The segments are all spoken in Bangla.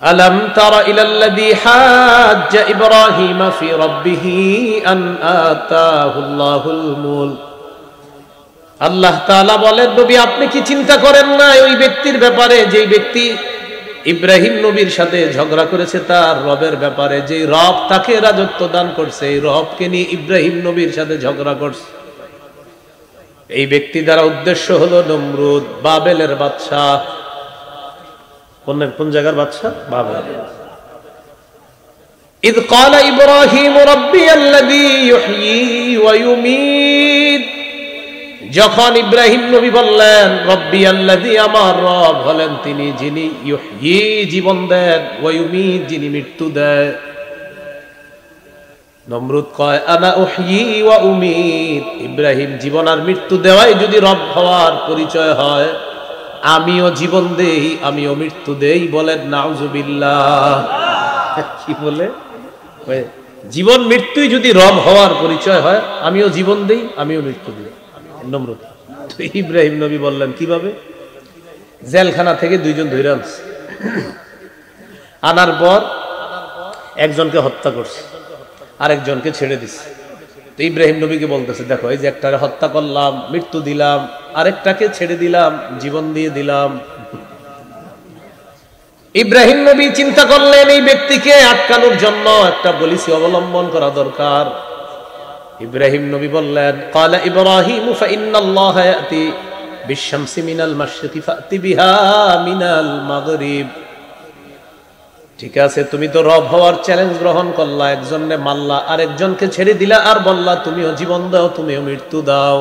আলাম তারা ইলাল্লাযী হাজ্জা ইব্রাহিম ফি রাব্বিহি আন আতাহুল্লাহুল মুলক। আল্লাহ তাআলা বলেন, নবী আপনি কি চিন্তা করেন না ওই ব্যক্তির ব্যাপারে, যেই ব্যক্তি ইব্রাহিম নবীর সাথে ঝগড়া করেছে তার রবের ব্যাপারে, যে রব তাকে রাজত্ব দান করছে, এই রবকে নিয়ে ইব্রাহিম নবীর সাথে ঝগড়া করছে। এই ব্যক্তি দ্বারা উদ্দেশ্য হলো নমরুদ, বাবেলের বাদশাহ। কোন জায়গার বাদশাহ? বাবেল। ইদ ক্বালা ইব্রাহিম রাব্বিয়াল্লাযী ইউহয়ী ওয়া ইউমীত, যখন ইব্রাহিম নবী বললেন রব্বিয়াল্লাযী, আমার রব হলেন তিনি যিনি ইউহয়ী জীবন দেন, ওয়া ইউমীত যিনি মৃত্যু দেয়। নমরুদ কয় আনা উহয়ী ওয়া উমীত, ইব্রাহিম জীবন আর মৃত্যু দেওয়াই যদি রব হওয়ার পরিচয় হয়, আমিও জীবন দেই আমিও মৃত্যু দেই। বলেন নাউজুবিল্লাহ। কি বলে? জীবন মৃত্যুই যদি রব হওয়ার পরিচয় হয়, আমিও জীবন দেই আমিও মৃত্যু দিই। নমরুদ। ইব্রাহিম নবী বললেন কিভাবে? জেলখানা থেকে দুইজন ধরে আনছে, আনার পর একজনকে হত্যা করছে, আরেকজনকে ছেড়ে দিছে। তো ইব্রাহিম নবীকে বলতেছে, দেখো এই যে একটারে হত্যা করলাম, মৃত্যু দিলাম, আরেকটাকে ছেড়ে দিলাম, জীবন দিয়ে দিলাম। ইব্রাহিম নবী চিন্তা করলেন এই ব্যক্তিকে আটকানোর জন্য একটা পলিসি অবলম্বন করা দরকার। ইব্রাহিম নবী বললেন, ক্বালা ইব্রাহিম ফাইন্নাল্লাহা ইয়াতি বিশ-শামসি মিনাল মাশরিকি ফাতি বিহা মিনাল মাগরিব। ঠিক আছে, তুমি তো রব হওয়ার চ্যালেঞ্জ গ্রহণ করলা, একজনকে মারলা, আরেকজনকে ছেড়ে দিলা, আর বললা তুমিও জীবন দাও তুমিও মৃত্যু দাও।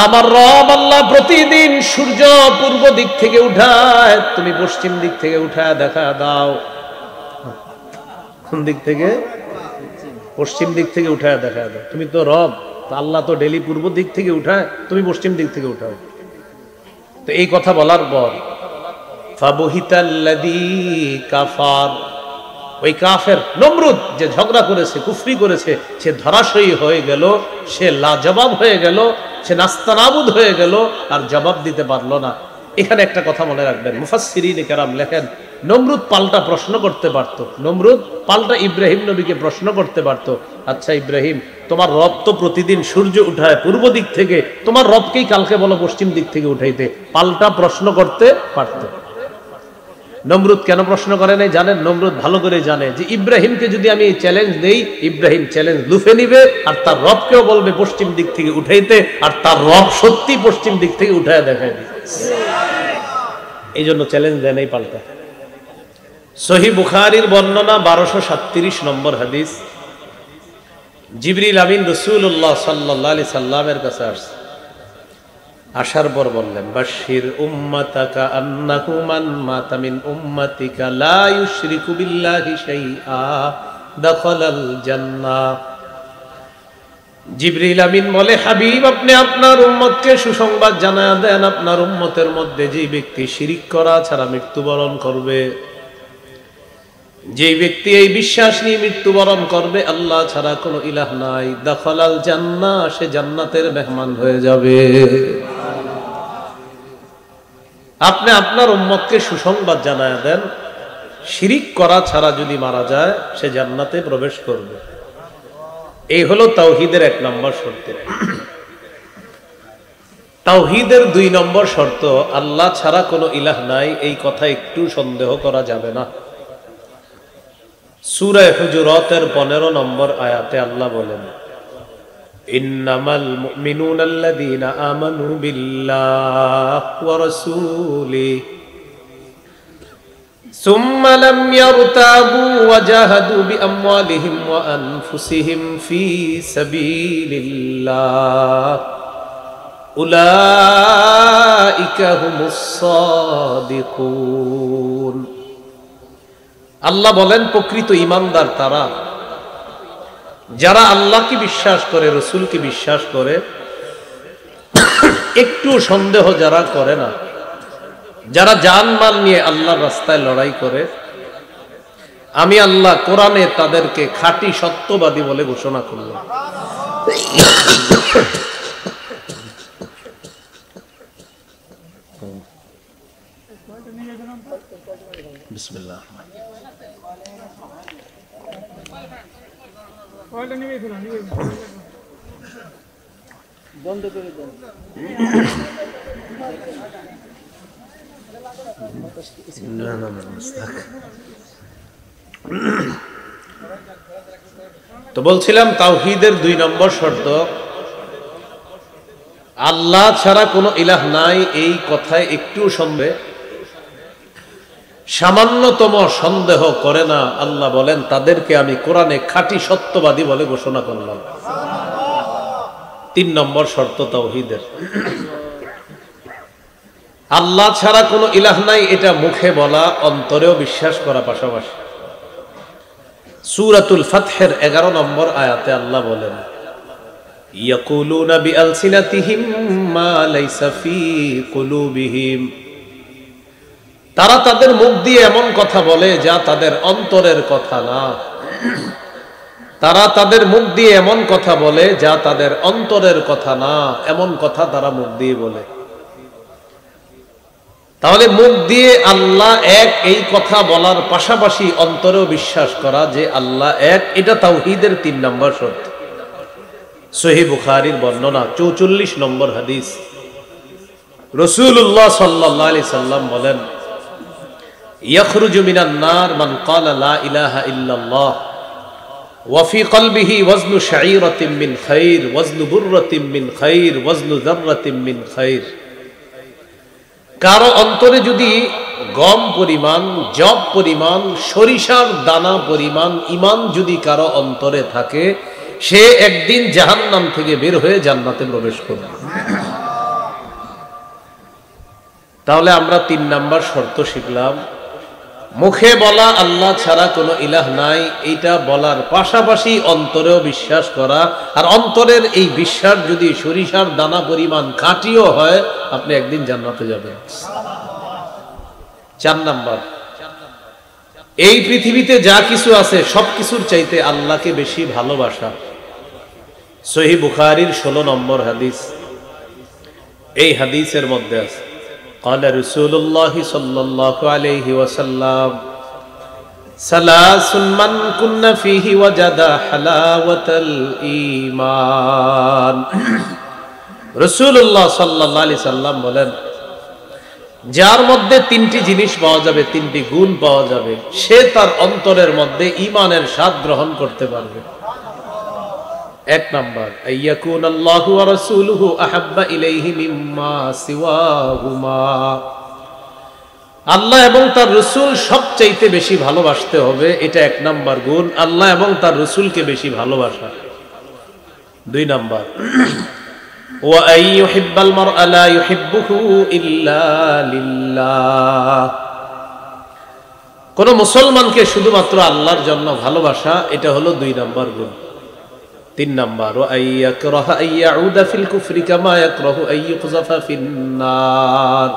আমার রব আল্লাহ প্রতিদিন সূর্য পূর্ব দিক থেকে উঠায়, তুমি পশ্চিম দিক থেকে উঠায় দেখা দাও। কোন দিক থেকে? পশ্চিম দিক থেকে উঠায় দেখা দাও। তুমি তো রব, আল্লাহ তো ডেলি পূর্ব দিক থেকে উঠায়, তুমি পশ্চিম দিক থেকে উঠাও। তো এই কথা বলার পর ফাবুহিতাল্লাযী কাফার, ওই কাফের নমরুদ যে ঝগড়া করেছে, কুফরি করেছে, সে ধরাশয়ী হয়ে গেল, সে লাজবাব হয়ে গেল, সে নাস্তানাবুদ হয়ে গেল, আর জবাব দিতে পারলো না। এখানে একটা কথা মনে রাখবেন, মুফাসসিরিনে কেরাম লেখেন, নমরুদ পাল্টা প্রশ্ন করতে পারতো, নমরুদ পাল্টা ইব্রাহিম নবীকে প্রশ্ন করতে পারতো, আচ্ছা ইব্রাহিম, তোমার রব তো প্রতিদিন সূর্য উঠায় পূর্ব দিক থেকে, তোমার রবকেই কালকে বলো পশ্চিম দিক থেকে উঠাইতে। পাল্টা প্রশ্ন করতে পারতো। নমরুদ কেন প্রশ্ন করে নাই জানেন? নমরুদ ভালো করে জানে যে ইব্রাহিমকে যদি আমি চ্যালেঞ্জ দেই, ইব্রাহিম চ্যালেঞ্জ লুফে নিবে, আর তার রবকেও বলবে পশ্চিম দিক থেকে উঠাইতে, আর তার রব সত্যি পশ্চিম দিক থেকে উঠায় দেখায়। এই জন্য চ্যালেঞ্জ দেয় নাই পাল্টা। সহিহ বুখারীর বর্ণনা 1237 নম্বর হাদিস। জিবরিল আমিন রাসূলুল্লাহ সাল্লাল্লাহু আলাইহি সাল্লামের কাছে আসছে, আসার পর বললেন, বাশির উম্মাতাকা আন্নাহু মান মাতা মিন উম্মাতিকা লা ইউশরিকু বিল্লাহি শাইআ দাখালাল জান্নাহ। জিবরিল আমিন বলে, হাবিব আপনি আপনার উম্মতকে সুসংবাদ জানায়া দেন, আপনার উম্মতের মধ্যে যে ব্যক্তি শিরিক করা ছাড়া মৃত্যুবরণ করবে, যে ব্যক্তি এই বিশ্বাস নিয়ে মৃত্যুবরণ করবে আল্লাহ ছাড়া কোনো ইলাহ নাই, দাখালাল জান্নাহ, সে জান্নাতের মেহমান হয়ে যাবে। আপনি আপনার উম্মতকে সুসংবাদ জানায়া দেন, শিরিক করা ছাড়া যদি মারা যায় সে জান্নাতে প্রবেশ করবে। এই হলো তাওহীদের 1 নম্বর শর্ত। তাওহীদের 2 নম্বর শর্ত, আল্লাহ ছাড়া কোনো ইলাহ নাই, এই কথা একটু সন্দেহ করা যাবে না। সূরা হুজুরাতের 15 নম্বর আয়াতে আল্লাহ বলেন, ইন্নামাল মুমিনুনা আল্লাযীনা আমানু বিল্লাহি ওয়া রাসূলিহি সুম্মা লাম ইয়ারতাবু ওয়া জাহাদু বিআমওয়ালিহিম ওয়া আনফুসিহিম ফি সাবিলিল্লাহ উলাইকা হুমুস সাদিকুন। আল্লাহ বলেন, প্রকৃত ঈমানদার তারা যারা আল্লাহকে বিশ্বাস করে, রসুলকে বিশ্বাস করে, একটু সন্দেহ যারা করে না, যারা জানমাল নিয়ে আল্লাহর রাস্তায় লড়াই করে, আমি আল্লাহ কোরআনে তাদেরকে খাঁটি সত্যবাদী বলে ঘোষণা করলাম। বিসমিল্লাহ। বন্ধ করে দেন। তো বলছিলাম তাওহীদের 2 নম্বর শর্ত, আল্লাহ ছাড়া কোনো ইলাহ নাই এই কথায় একটু সামান্যতম সন্দেহ করে না। আল্লাহ বলেন তাদেরকে আমি কোরআনে খাঁটি সত্যবাদী বলে ঘোষণা করলাম। 3 নম্বর শর্ত তাওহীদের, আল্লাহ ছাড়া কোনো ইলাহ নাই এটা মুখে বলা, অন্তরেও বিশ্বাস করা পাশাপাশি। সূরাতুল ফাতহের 11 নম্বর আয়াতে আল্লাহ বলেন ইয়াকুলুনা বিআলসিনাতিহিম মা লাইসা ফি কুলুবিহিম, তারা তাদের মুখ দিয়ে এমন কথা বলে যা তাদের অন্তরের কথা না। তারা তাদের মুখ দিয়ে এমন কথা বলে যা তাদের অন্তরের কথা না, এমন কথা তারা মুখ দিয়ে বলে। তাহলে মুখ দিয়ে আল্লাহ এক এই কথা বলার পাশাপাশি অন্তরেও বিশ্বাস করা যে আল্লাহ এক, এটা তাওহীদের 3 নম্বর শর্ত। সহিহ বুখারীর বর্ণনা 44 নম্বর হাদিস, রাসূলুল্লাহ সাল্লাল্লাহু আলাইহি সাল্লাম বলেন ইয়াখরুজু মিনান নার মান ক্বালা লা ইলাহা ইল্লাল্লাহ ওয়া ফি কলবিহি ওয়াজনু শাঈরাতিন মিন খাইর ওয়াজনু বুররাতিন মিন খাইর ওয়াজনু যাররাতিন মিন খাইর। কারো অন্তরে যদি গম পরিমাণ, জব পরিমাণ, সরিষার দানা পরিমাণ ঈমান যদি কারো অন্তরে থাকে, সে একদিন জাহান্নাম থেকে বের হয়ে জান্নাতে প্রবেশ করবে। তাহলে আমরা 3 নাম্বার শর্ত শিখলাম, মুখে বলা আল্লাহ ছাড়া কোনো ইলাহ নাই এইটা বলার পাশাপাশি অন্তরেও বিশ্বাস করা, আর অন্তরের এই বিশ্বাস যদি সরিষার দানা পরিমাণ খাঁটিও হয়, আপনি একদিন জান্নাতে যাবেন। 4 নাম্বার, এই পৃথিবীতে যা কিছু আছে সবকিছুর চাইতে আল্লাহকে বেশি ভালোবাসা। সহিহ বুখারীর 16 নম্বর হাদিস, এই হাদিসের মধ্যে আছে قال رسول الله صلى الله عليه وسلم ثلاث من كن فيه وجد حلاوة الإيمان। রাসূলুল্লাহ সাল্লাল্লাহু আলাইহি সাল্লাম বলেন, যার মধ্যে 3টি জিনিস পাওয়া যাবে, 3টি গুণ পাওয়া যাবে, সে তার অন্তরের মধ্যে ঈমানের স্বাদ গ্রহণ করতে পারবে। 1 নাম্বার, আইয়াকুন আল্লাহু ওয়া রাসূলুহু আহাব্বা ইলাইহি মিম্মা সিওয়াহুমা, আল্লাহ এবং তার রাসূল সবচাইতে বেশি ভালোবাসতে হবে, এটা 1 নাম্বার গুণ, আল্লাহ এবং তার রাসূলকে বেশি ভালোবাসা। 2 নাম্বার, ওয়া আইয়ুহিব্বাল মারআ লা ইউহিব্বুহু ইল্লা লিল্লাহ, কোন মুসলমানকে শুধুমাত্র আল্লাহর জন্য ভালোবাসা, এটা হলো 2 নাম্বার গুণ। 3 নাম্বার, ওয়া আইয়াকরাহা আইয়াউদা ফিল কুফরি কামা ইয়াকরাহু আইয়ুকযাফা ফিন্নার,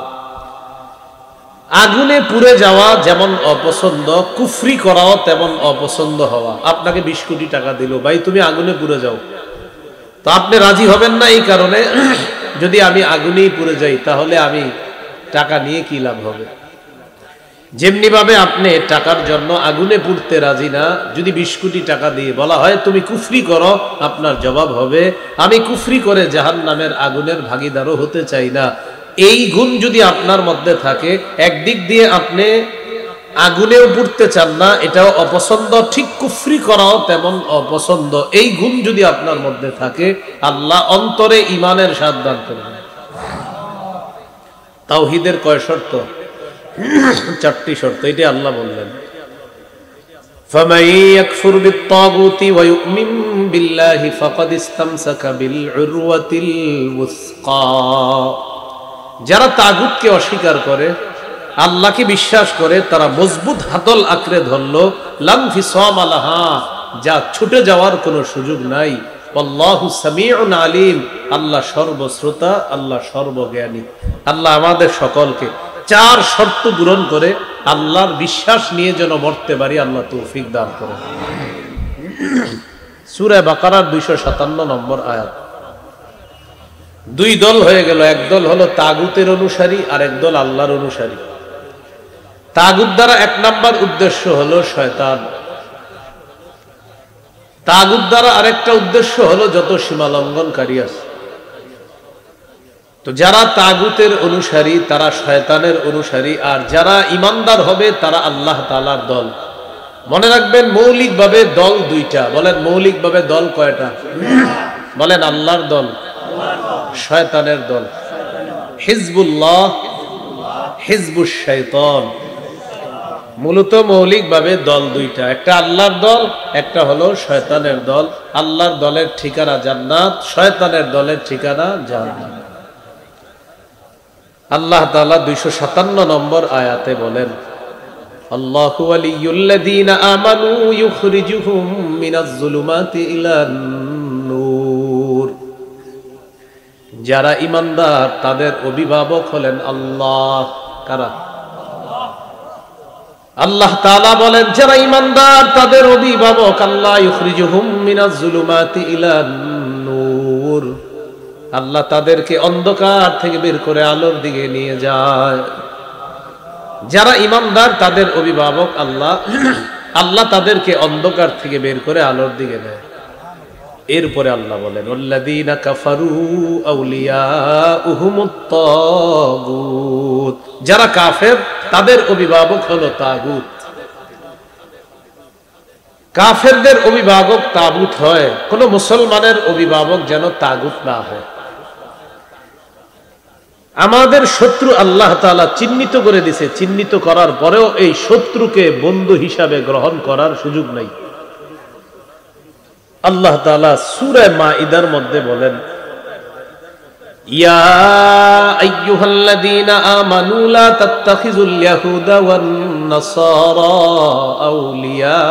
আগুনে পুড়ে যাওয়া যেমন অপছন্দ, কুফরি করাও তেমন অপছন্দ হওয়া। আপনাকে 20 কোটি টাকা দিল, ভাই তুমি আগুনে পুড়ে যাও, তো আপনি রাজি হবেন না এই কারণে যদি আমি আগুনেই পুড়ে যাই তাহলে আমি টাকা নিয়ে কি লাভ হবে। যেমনি ভাবে আপনি টাকার জন্য আগুনে পুড়তে রাজি না, যদি 20 কোটি টাকা দিয়ে বলা হয় তুমি কুফরি করো, আপনার জবাব হবে আমি কুফরি করে জাহান্নামের আগুনের ভাগীদারও হতে চাই না। এই গুণ যদি আপনার মধ্যে থাকে, একদিক দিয়ে আপনি আগুনেও পুড়তে চান না, এটাও অপছন্দ, ঠিক কুফরি করাও তেমন অপছন্দ, এই গুণ যদি আপনার মধ্যে থাকে, আল্লাহ অন্তরে ঈমানের স্বাদ দান করবেন। তাওহীদের কয় শর্ত? 4টি শর্ত, এটা আল্লাহ বললেন ফামান ইয়াকফুর বিত-তাগুতি ওয়া ইউমিন বিল্লাহি ফাকাদ ইসতামসাকা বিল উরওয়াতিল ওয়াসকা, যারা তাগুতকে অস্বীকার করে, আল্লাহকে বিশ্বাস করে, তারা মজবুত হাতল আঁকড়ে ধরলো, লাম ফিসাম আলাহা, যা ছুটে যাওয়ার কোনো সুযোগ নাই। আল্লাহু সামিউন আলিম, আল্লাহ সর্বশ্রোতা, আল্লাহ সর্বজ্ঞানী। আল্লাহ আমাদের সকলকে 4 শর্ত পূরণ করে আল্লাহর বিশ্বাস নিয়ে যেন মরতে পারি, আল্লাহ তৌফিক দান করেন। সূরা বাকারার 257 নম্বর আয়াত। 2 দল হয়ে গেল, এক দল হলো তাগুতের অনুসারী আর এক দল আল্লাহর অনুসারী। তাগুত দ্বারা এক নাম্বার উদ্দেশ্য হলো শয়তান। তাগুত দ্বারা আরেকটা উদ্দেশ্য হলো যত সীমা লঙ্ঘনকারী আছে। তো যারা তাগুতের অনুসারী তারা শয়তানের অনুসারী, আর যারা ইমানদার হবে তারা আল্লাহ তাআলার দল। মনে রাখবেন মৌলিকভাবে দল দুইটা। বলেন মৌলিকভাবে দল কয়টা? বলেন আল্লাহর দল, শয়তানের দল। হিজবুল্লাহ, হিজবুশ শাইতান। মূলত মৌলিকভাবে দল দুইটা, একটা আল্লাহর দল, একটা হলো শয়তানের দল। আল্লাহর দলের ঠিকানা জান্নাত, শয়তানের দলের ঠিকানা জাহান্নাম। আল্লাহ তাআলা 257 নম্বর আয়াতে বলেন, আল্লাহু ওয়ালিয়ুল্লাযীনা আমানু ইউখরিজুহুম মিনাজ-যুলুমাতি ইলান নূর। যারা ঈমানদার তাদের অভিভাবক হলেন আল্লাহ। কারা? আল্লাহ তাআলা বলেন যারা ঈমানদার তাদের অভিভাবক আল্লাহ। ইউখরিজুহুম মিনাজ-যুলুমাতি ইলান নূর। আল্লাহ তাদেরকে অন্ধকার থেকে বের করে আলোর দিকে নিয়ে যায়। যারা ঈমানদার তাদের অভিভাবক আল্লাহ। আল্লাহ তাদেরকে অন্ধকার থেকে বের করে আলোর দিকে নেয়। এরপরে আল্লাহ বলেন ওয়াল্লাযীনা কাফারু আউলিয়াউহুমুত তাগুত। যারা কাফের তাদের অভিভাবক হলো তাগুত। কাফেরদের অভিভাবক তাগুত হয়, কোন মুসলমানের অভিভাবক যেন তাগুত না হয়। আমাদের শত্রু আল্লাহ তাআলা চিহ্নিত করে দিয়েছে, চিহ্নিত করার পরেও এই শত্রুকে বন্ধু হিসাবে গ্রহণ করার সুযোগ নাই। আল্লাহ তাআলা সূরা মাঈদার মধ্যে বলেন ইয়া আইয়ুহাল্লাযীনা আমানু লা তাত্তাখিযুল ইয়াহুদা ওয়ান নাসারা আউলিয়া।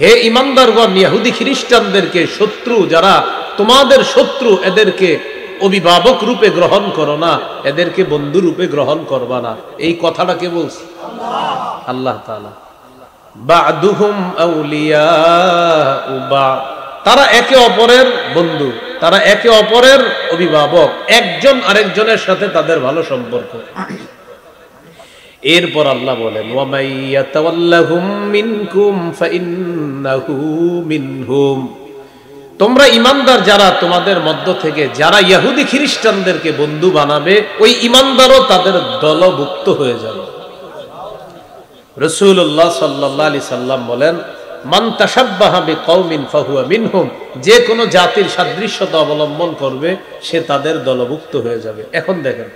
হে ঈমানদারগণ, ইহুদি খ্রিস্টানদেরকে শত্রু যারা তোমাদের শত্রু এদেরকে অভিভাবক রূপে গ্রহণ করো না, এদেরকে বন্ধু রূপে গ্রহণ করবা না। এই কথাটা কে বলছে? আল্লাহ তাআলা। বা'দুহুম আউলিয়াউ বা'দ। তারা একে অপরের বন্ধু, তারা একে অপরের অভিভাবক, একজন আরেকজনের সাথে তাদের ভালো সম্পর্ক। এরপর আল্লাহ বলেন ওয়া মাইয়াতাওয়াল্লাহুম মিনকুম ফাইন্নাহু মিনহুম। তোমরা ঈমানদার যারা তোমাদের মধ্য থেকে যারা ইহুদি খ্রিস্টানদেরকে বন্ধু বানাবে, ওই ঈমানদারও তাদের দলভুক্ত হয়ে যাবে। রাসূলুল্লাহ সাল্লাল্লাহু আলাইহি সাল্লাম বলেন মান তাশাব্বাহা বিকওমিন ফাহুয়া মিনহুম। যে কোনো জাতির সাদৃশ্যতা অবলম্বন করবে সে তাদের দলভুক্ত হয়ে যাবে। এখন দেখেন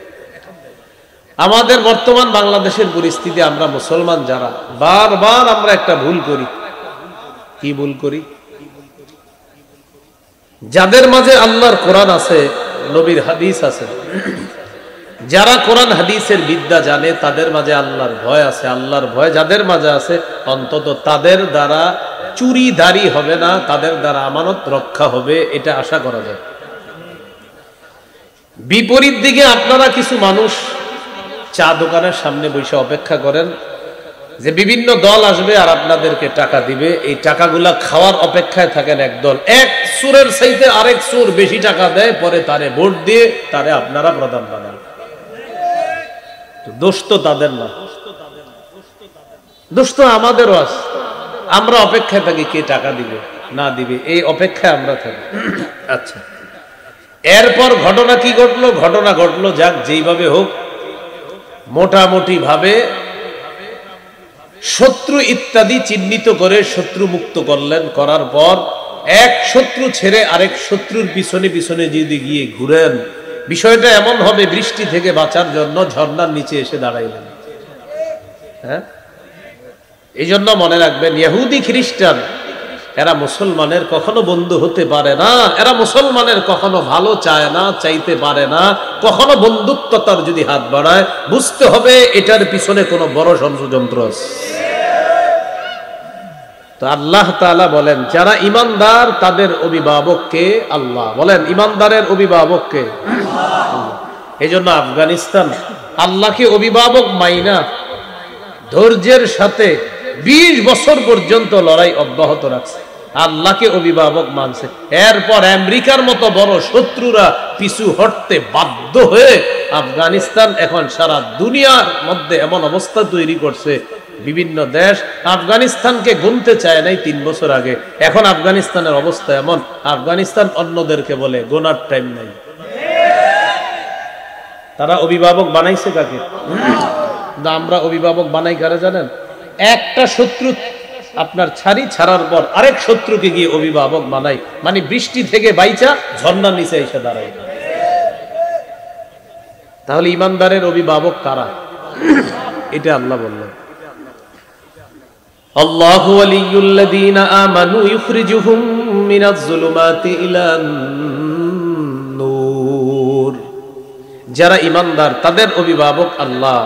আমাদের বর্তমান বাংলাদেশের পরিস্থিতি, আমরা মুসলমান যারা বারবার আমরা একটা ভুল করি। কি ভুল করি? যাদের মাঝে আল্লাহর কোরআন আছে, নবীর হাদিস আছে, যারা কোরআন হাদিসের বিদ্যা জানে তাদের মাঝে আল্লাহর ভয় আছে। আল্লাহর ভয় যাদের মাঝে আছে অন্তত তাদের দ্বারা চুরি দাড়ি হবে না, তাদের দ্বারা আমানত রক্ষা হবে, এটা আশা করা যায়। বিপরীত দিকে আপনারা কিছু মানুষ চা দোকানের সামনে বসে অপেক্ষা করেন যে বিভিন্ন দল আসবে আর আপনাদেরকে টাকা দিবে। এই টাকাগুলা খাওয়ার অপেক্ষায় থাকেন একদল। এক সুরের চাইতে আরেক সুর বেশি টাকা দেয়, পরে তারে ভোট দিয়ে তারে আপনারা প্রধান বানান। দোষ তো তাদের না, দোষ তো আমাদেরও আছে। আমরা অপেক্ষায় থাকি কে টাকা দিবে না দিবে, এই অপেক্ষায় আমরা থাকি। আচ্ছা, এরপর ঘটনা কি ঘটলো? ঘটনা ঘটলো যাক যেইভাবে হোক, মোটামুটি ভাবে শত্রু ইত্যাদি চিহ্নিত করে শত্রু মুক্ত করলেন। করার পর এক শত্রু ছেড়ে আরেক শত্রুর পিছনে পিছনে যদি গিয়ে ঘুরেন, বিষয়টা এমন হবে বৃষ্টি থেকে বাঁচার জন্য ঝর্ণার নিচে এসে দাঁড়াইলেন। হ্যাঁ, এই জন্য মনে রাখবেন ইহুদি খ্রিস্টান এরা মুসলমানের কখনো বন্ধু হতে পারে না। এরা মুসলমানের কখনো ভালো চায় না, চাইতে পারে না। কখনো বন্ধুত্বতার যদি হাত বাড়ায়, বুঝতে হবে এটার পিছনে কোনো বড় ষড়যন্ত্র আছে। তো আল্লাহ তাআলা বলেন যারা ঈমানদার তাদের অভিভাবককে আল্লাহ। বলেন ঈমানদারের অভিভাবককে আল্লাহ। এই জন্য আফগানিস্তান আল্লাহকে অভিভাবক মাইনা ধৈর্যের সাথে 20 বছর পর্যন্ত লড়াই অব্যাহত রাখছে। আল্লাহকে অভিভাবক মানছে। এরপর আমেরিকার মতো বড় শত্রুরা পিছু হটতে বাধ্য হয়ে আফগানিস্তান এখন সারা দুনিয়ার মধ্যে এমন অবস্থা তৈরি করছে, বিভিন্ন দেশ আফগানিস্তানকে গুনতে চায় নাই 3 বছর আগে। এখন আফগানিস্তানের অবস্থা এমন, আফগানিস্তান অন্যদেরকে বলে গোনার টাইম নাই। তারা অভিভাবক বানাইছে কাকে? আমরা অভিভাবক বানাই কারে জানেন? একটা শত্রু আপনার ছাড়ার পর আরেক শত্রুকে গিয়ে অভিভাবক বানাই, মানে বৃষ্টি থেকে বাইচা ঝর্ণার নিচে এসে দাঁড়ায়। তাহলে ইমানদারের অভিভাবক কারা? এটা আল্লাহ বললেন, আল্লাহু ওয়ালিয়ুল্লাযীনা আমানু ইখরিজুহুম মিনাজ যুলুমাতি ইলান নূর। যারা ইমানদার তাদের অভিভাবক আল্লাহ।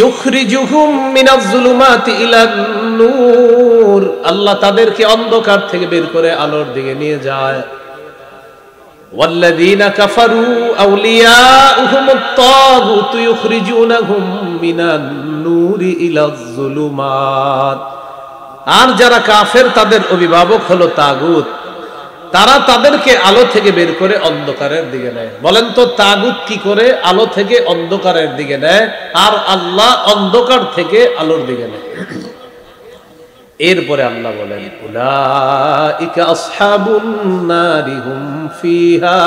ইখরিজুহুম মিনাজ যুলুমাতি ইলান নূর, আল্লাহ তাদেরকে অন্ধকার থেকে বের করে আলোর দিকে নিয়ে যায়। ওয়াল্লাযীনা কাফারু আউলিয়াউহুমুত তাগুত ইখরিজুনাহুম মিনান নূরি ইলাজ যুলুমাত। আর যারা কাফের তাদের অভিভাবক হলো তাগুত, তারা তাদেরকে আলো থেকে বের করে অন্ধকারের দিকে নেয়। বলেন তো তাগুত কি করে আলো থেকে অন্ধকারের দিকে নেয়, আর আল্লাহ অন্ধকার থেকে আলোর দিকে নেয়? এরপরে আল্লাহ বলেন, উলাইকা আসহাবুন নারি হুম ফিহা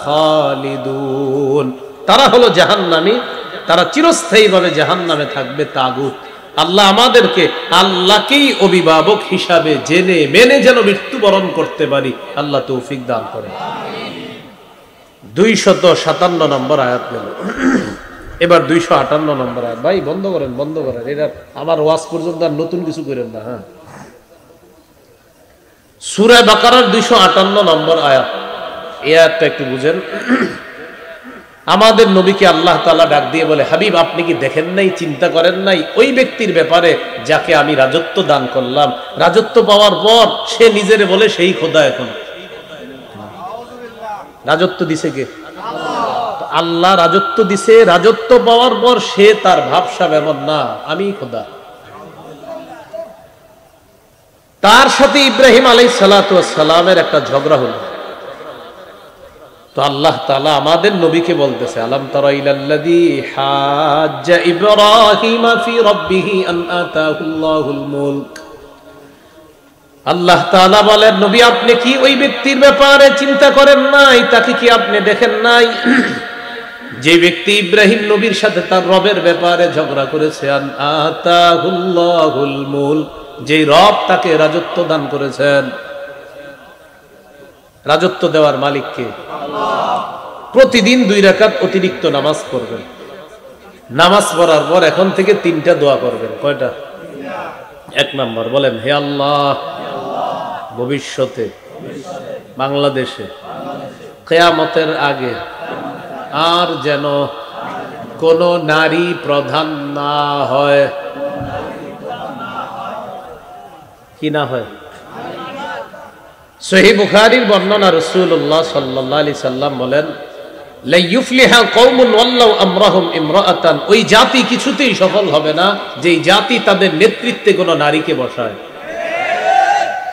খালিদুন। তারা হলো জাহান্নামী, তারা চিরস্থায়ীভাবে জাহান্নামে থাকবে। তাগুত আল্লাহ আমাদেরকে আল্লাহকেই অভিভাবক হিসাবে জেনে মেনে যেন মৃত্যুবরণ করতে পারি, আল্লাহ তৌফিক দান করেন। 257 নম্বর আয়াত গেল। এবার 258 নম্বর আয়াত। ভাই বন্ধ করেন, বন্ধ করেন, এটা আমার ওয়াজ পর্যন্ত আর নতুন কিছু করেন না। হ্যাঁ, সূরা বাকারার 258 নম্বর আয়াত। এই আয়াতটা একটু বুঝেন। আমাদের নবীকে আল্লাহ তাআলা ডাক দিয়ে বলে, হাবিব আপনি কি দেখেন নাই, চিন্তা করেন নাই ওই ব্যক্তির ব্যাপারে যাকে আমি রাজত্ব দান করলাম, রাজত্ব পাওয়ার পর সে নিজের বলে সেই খোদা। এখন রাজত্ব দিছে কে? আল্লাহ রাজত্ব দিছে। রাজত্ব পাওয়ার পর সে তার ভাবসাব এমন না আমি খোদা। তার সাথে ইব্রাহিম আলাইহিস সালাতু ওয়াস সালামের একটা ঝগড়া হলো। তো আল্লাহ তাআলা আমাদের নবীকে বলতেছে, আলাম তারা ইলাল্লাযী হাজ্জা ইব্রাহিম ফি রাব্বিহি আন আতাহুল্লাহুল মুলক। আল্লাহ তাআলা বলেন, নবী আপনি কি ওই ব্যক্তির ব্যাপারে চিন্তা করেন নাই, তাকে কি আপনি দেখেন নাই যে ব্যক্তি ইব্রাহিম নবীর সাথে তার রবের ব্যাপারে ঝগড়া করেছে? আন আতাহুল্লাহুল মুলক, যে রব তাকে রাজত্ব দান করেছেন। রাজত্ব দেওয়ার মালিক কে? প্রতিদিন 2 রাকাত অতিরিক্ত নামাজ পড়বেন। নামাজ পড়ার পর এখন থেকে 3টা দোয়া করবেন। কয়টা? 1 নম্বর বলেন, হে আল্লাহ ভবিষ্যতে বাংলাদেশে কিয়ামতের আগে আর যেন কোন নারী প্রধান না হয়। কি না হয়? সহিহ বুখারীর বর্ণনা, রাসূলুল্লাহ সাল্লাল্লাহু আলাইহি সাল্লাম বলেন, লা ইউফলিহা কওমুন ওয়াল্লাউ আমরাহুম ইমরাআতান। ওই জাতি কিছুতেই সফল হবে না যেই জাতি তাদের নেতৃত্বে কোন নারীকে বসায়।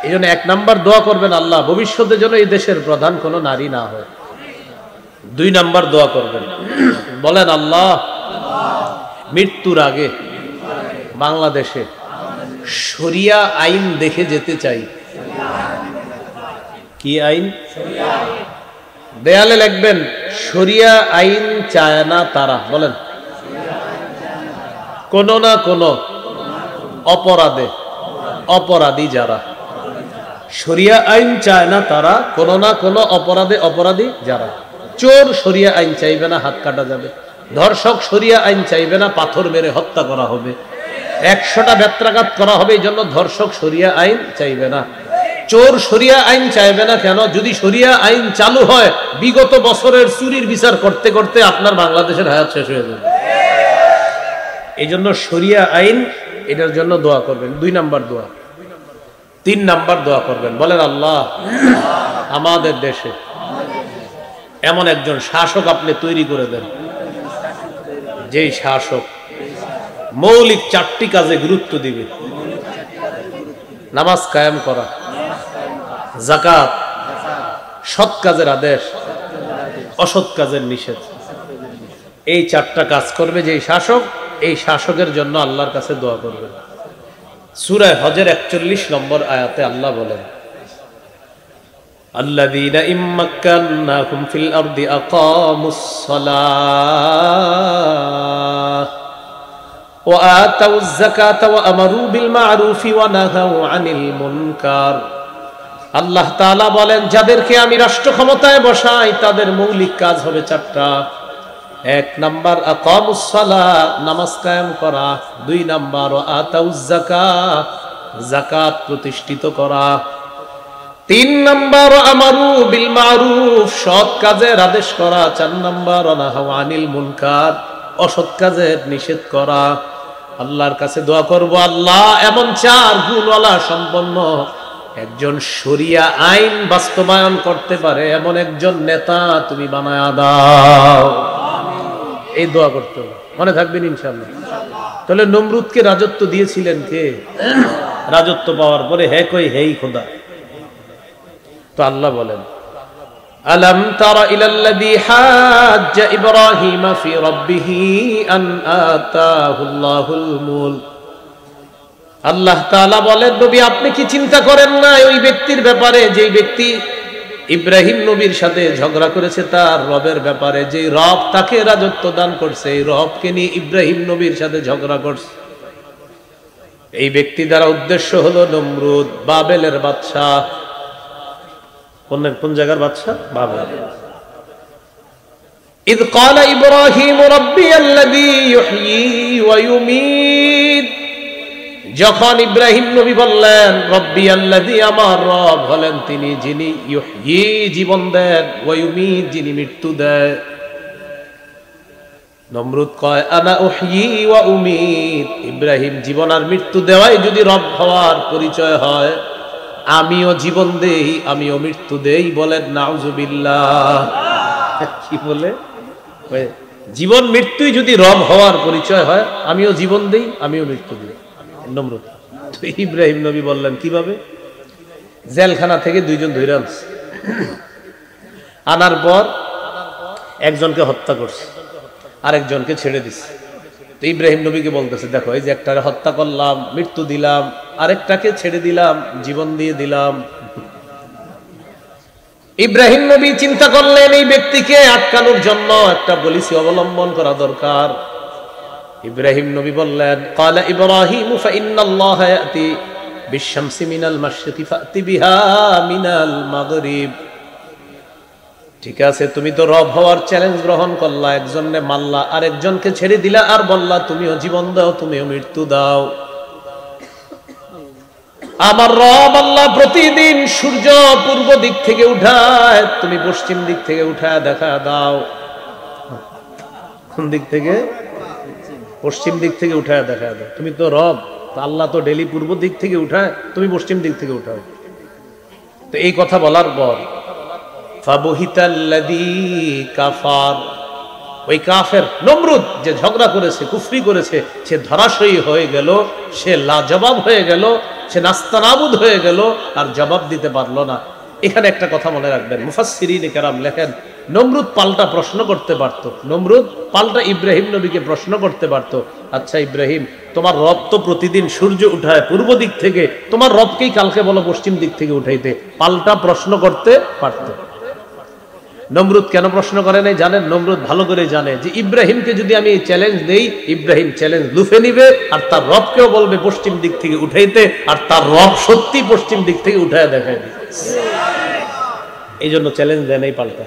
এইজন্য 1 নাম্বার দোয়া করবেন, আল্লাহ ভবিষ্যতে যেন এই দেশের প্রধান কোন নারী না হয়। 2 নাম্বার দোয়া করবেন, বলেন আল্লাহ মৃত্যুর আগে বাংলাদেশে শরিয়া আইন দেখে যেতে চাই। কি আইন? দেয়ালে লিখবেন, শরিয়া আইন চায় না তারা। বলেন, কোন না কোন অপরাধে অপরাধী যারা। শরিয়া আইন চায় না তারা, কোন না কোন অপরাধে অপরাধী যারা। চোর শরিয়া আইন চাইবে না, হাত কাটা যাবে। ধর্ষক শরিয়া আইন চাইবে না, পাথর মেরে হত্যা করা হবে। 100টা বেত্রাঘাত করা হবে, এই জন্য ধর্ষক শরিয়া আইন চাইবে না। চোর শরিয়া আইন চাইবে না। কেন? যদি শরিয়া আইন চালু হয়, বিগত বছরের চুরির বিচার করতে করতে আপনার বাংলাদেশের হায়াত শেষ হয়ে যাবে। এই জন্য শরিয়া আইন, এটার জন্য দোয়া করবেন। 2 নাম্বার দোয়া। 3 নাম্বার দোয়া করবেন, বলেন আল্লাহ আমাদের দেশে এমন একজন শাসক আপনি তৈরি করে দেন, যেই শাসক মৌলিক 4টি কাজে গুরুত্ব দিবে। নামাজ কায়েম করা, যাকাত, সৎ কাজের আদেশ, অসৎ কাজের নিষেধ। এই চারটা কাজ করবে যে শাসক, এই শাসকের জন্য আল্লাহর কাছে দোয়া করবে। সূরা হজের 41 নম্বর আয়াতে আল্লাহ বলেন, আল্লাযীনা ইম্মাক্কান্নাহুম ফিল আরদি আকামুস সালাহ ওয়া আতাউয যাকাতা ওয়া আমারু বিল মা'রুফি ওয়া নাহাউ আনিল মুনকার। আল্লাহ তাআলা বলেন, যাদেরকে আমি রাষ্ট্র ক্ষমতায় বসাই তাদের মৌলিক কাজ হবে চারটা। 1 নাম্বার আকামুস সালাহ, নামাজ কায়েম করা। 2 নাম্বার আতাউয যাকাত, যাকাত প্রতিষ্ঠিত করা। 3 নাম্বার আমারু বিল মা'রুফ, সৎ কাজের আদেশ করা। 4 নাম্বার নাহাউ আনিল মুনকার, অসৎ কাজের নিষেধ করা। আল্লাহর কাছে দোয়া করব, আল্লাহ এমন 4 গুণওয়ালা সম্পন্ন একজন শরিয়া আইন বাস্তবায়ন করতে পারে এমন একজন নেতা তুমি বানায়া দাও। এই দোয়া করতে হবে, মনে থাকবেন ইনশাআল্লাহ। তাহলে নমরুদকে রাজত্ব দিয়েছিলেন কে? রাজত্ব পাওয়ার পরে হে কই হেই খোদা। তো আল্লাহ বলেন, আলম তারা ইলাল্লাযী হাজ্জা ইব্রাহিম ফি রাব্বিহি আন আতাহুল্লাহুল মুলক। আল্লাহ তাআলা বলেন, নবী আপনি কি চিন্তা করেন না ওই ব্যক্তির ব্যাপারে, যেই ব্যক্তি ইব্রাহিম নবীর সাথে ঝগড়া করেছে তার রবের ব্যাপারে, যে রব তাকে রাজত্ব দান করছে, এই রবকে নিয়ে ইব্রাহিম নবীর সাথে ঝগড়া করছে। এই ব্যক্তি দ্বারা উদ্দেশ্য হলো নমরুদ, বাবেলের বাদশা। কোন জায়গার বাদশা? বাবেল। ইদ ক্বালা ইব্রাহিম রাব্বিয়াল্লাযী ইউহয়ী ওয়া ইউমীত, যখন ইব্রাহিম নবী বললেন রব্বিয়াল্লাযী, আমার রব হলেন তিনি যিনি ইউহয়ী জীবন দেন, ওয়া ইউমীত যিনি মৃত্যু দেন। নমরুদ কয় আনা উহয়ী ওয়া উমীত, ইব্রাহিম জীবন আর মৃত্যু দেওয়াই যদি রব হওয়ার পরিচয় হয়, আমিও জীবন দেই আমিও মৃত্যু দেই। বলেন নাউজুবিল্লাহ। কি বলে? জীবন মৃত্যুই যদি রব হওয়ার পরিচয় হয়, আমিও জীবন দেই আমিও মৃত্যু দিই। নমরুদ। তো ইব্রাহিম নবী বললেন কিভাবে? জেলখানা থেকে 2 জন ধরে আনছে, আনার পর একজনকে হত্যা করছে, আরেকজনকে ছেড়ে দিছে। তো ইব্রাহিম নবীকে বলতেছে, দেখো এই যে একটারে হত্যা করলাম, মৃত্যু দিলাম, আরেকটাকে ছেড়ে দিলাম, জীবন দিয়ে দিলাম। ইব্রাহিম নবী চিন্তা করলেন এই ব্যক্তিকে আটকানোর জন্য একটা পলিসি অবলম্বন করা দরকার। ইব্রাহিম নবী বললেন, ক্বালা ইব্রাহিম ফাইন্নাল্লাহা ইয়াতি বিশ-শামসি মিনাল মাশরিকি ফাতি বিহা মিনাল মাগরিব। ঠিক আছে, তুমি তো রব হওয়ার চ্যালেঞ্জ গ্রহণ করলা, একজনকে মারলা, আরেকজনকে ছেড়ে দিলা, আর বললা তুমিও জীবন দাও তুমিও মৃত্যু দাও। আমার রব আল্লাহ প্রতিদিন সূর্য পূর্ব দিক থেকে উঠায়, তুমি পশ্চিম দিক থেকে উঠায় দেখা দাও। কোন দিক থেকে? পশ্চিম দিক থেকে উঠায় দেখা দাও। তুমি তো রব, আল্লাহ তো ডেলি পূর্ব দিক থেকে উঠায়, তুমি পশ্চিম দিক থেকে উঠাও। তো এই কথা বলার পর ফাবহিতাল্লাযী কাফার, ওই কাফের নমরুদ যে ঝগড়া করেছে, কুফরি করেছে, সে ধরাশয়ী হয়ে গেল, সে লাজবাব হয়ে গেল, সে নাস্তানাবুদ হয়ে গেল, আর জবাব দিতে পারলো না। এখানে একটা কথা মনে রাখবেন, মুফাসসিরিন কেরাম লেখেন, নমরুদ পাল্টা প্রশ্ন করতে পারত, নমরুদ পাল্টা ইব্রাহিম নবীকে প্রশ্ন করতে পারত, আচ্ছা ইব্রাহিম, তোমার রব তো প্রতিদিন সূর্য উঠায় পূর্ব দিক থেকে, তোমার রবকেই কালকে বলো পশ্চিম দিক থেকে উঠাইতে। পাল্টা প্রশ্ন করতে পারত। নমরুদ কেন প্রশ্ন করে নাই জানেন? নমরুদ ভালো করে জানে যে ইব্রাহিমকে যদি আমি এই চ্যালেঞ্জ দেই, ইব্রাহিম চ্যালেঞ্জ লুফে নিবে, আর তার রবকেও বলবে পশ্চিম দিক থেকে উঠাইতে, আর তার রব সত্যি পশ্চিম দিক থেকে উঠায় দেখায় দিবে। এই জন্য চ্যালেঞ্জ দেয় নাই পাল্টা।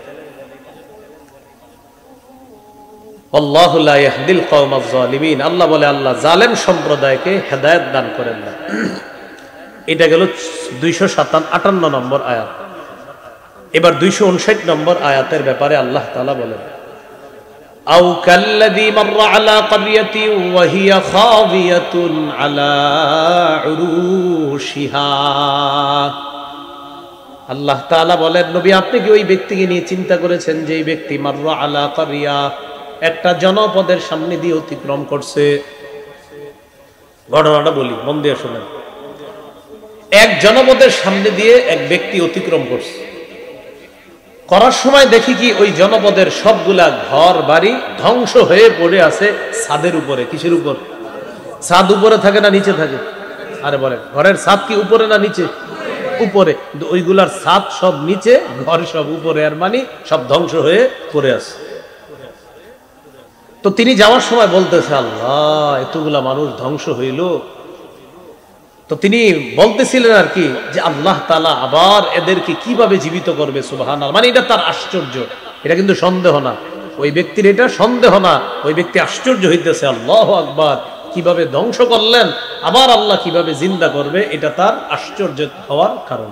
আল্লাহু লা ইয়াহদিল কওমাজ জালিমিন, আল্লাহ বলে আল্লাহ জালেম সম্প্রদায়কে হেদায়েত দান করেন না। এটা গেল 258 নম্বর আয়াত। এবার 259 নম্বর আয়াতের ব্যাপারে আল্লাহ তাআলা বলেন, আও কাল্লাযী মাররা আলা ক্বরিয়াতিন ওয়া হিয়া খাবিয়াতুন আলা উরুশিহা। আল্লাহ তাআলা বলেন, নবী আপনি কি ওই ব্যক্তিকে নিয়ে চিন্তা করেছেন যে এই ব্যক্তি মাররা আলা ক্বরিয়া, একটা জনপদের সামনে দিয়ে অতিক্রম করছে। ঘটনাটা বলি, মন দিয়ে শুনেন। এক জনপদের সামনে দিয়ে এক ব্যক্তি অতিক্রম করছে। করার সময় দেখি কি ওই জনপদের সবগুলা ঘর বাড়ি ধ্বংস হয়ে পড়ে আছে ছাদের উপরে। কিসের উপর? ছাদ উপরে থাকে না নিচে থাকে? আরে বলেন, ঘরের ছাদ কি উপরে না নিচে? উপরে। কিন্তু ওইগুলার ছাদ সব নিচে, ঘর সব উপরে, আর মানে সব ধ্বংস হয়ে পড়ে আছে। তো তিনি যাওয়ার সময় বলতেছে, আল্লাহ, এতগুলা মানুষ ধ্বংস হইল। তো তিনি বলতেছিলেন আর কি যে আল্লাহ তাআলা আবার এদেরকে কিভাবে জীবিত করবে, সুবহানাল্লাহ। মানে এটা তার আশ্চর্য, এটা কিন্তু সন্দেহ না। ওই ব্যক্তির এটা সন্দেহ না, ওই ব্যক্তি আশ্চর্য হইতেছে, আল্লাহু আকবার, কিভাবে ধ্বংস করলেন, আবার আল্লাহ কিভাবে জিন্দা করবে, এটা তার আশ্চর্য হওয়ার কারণ।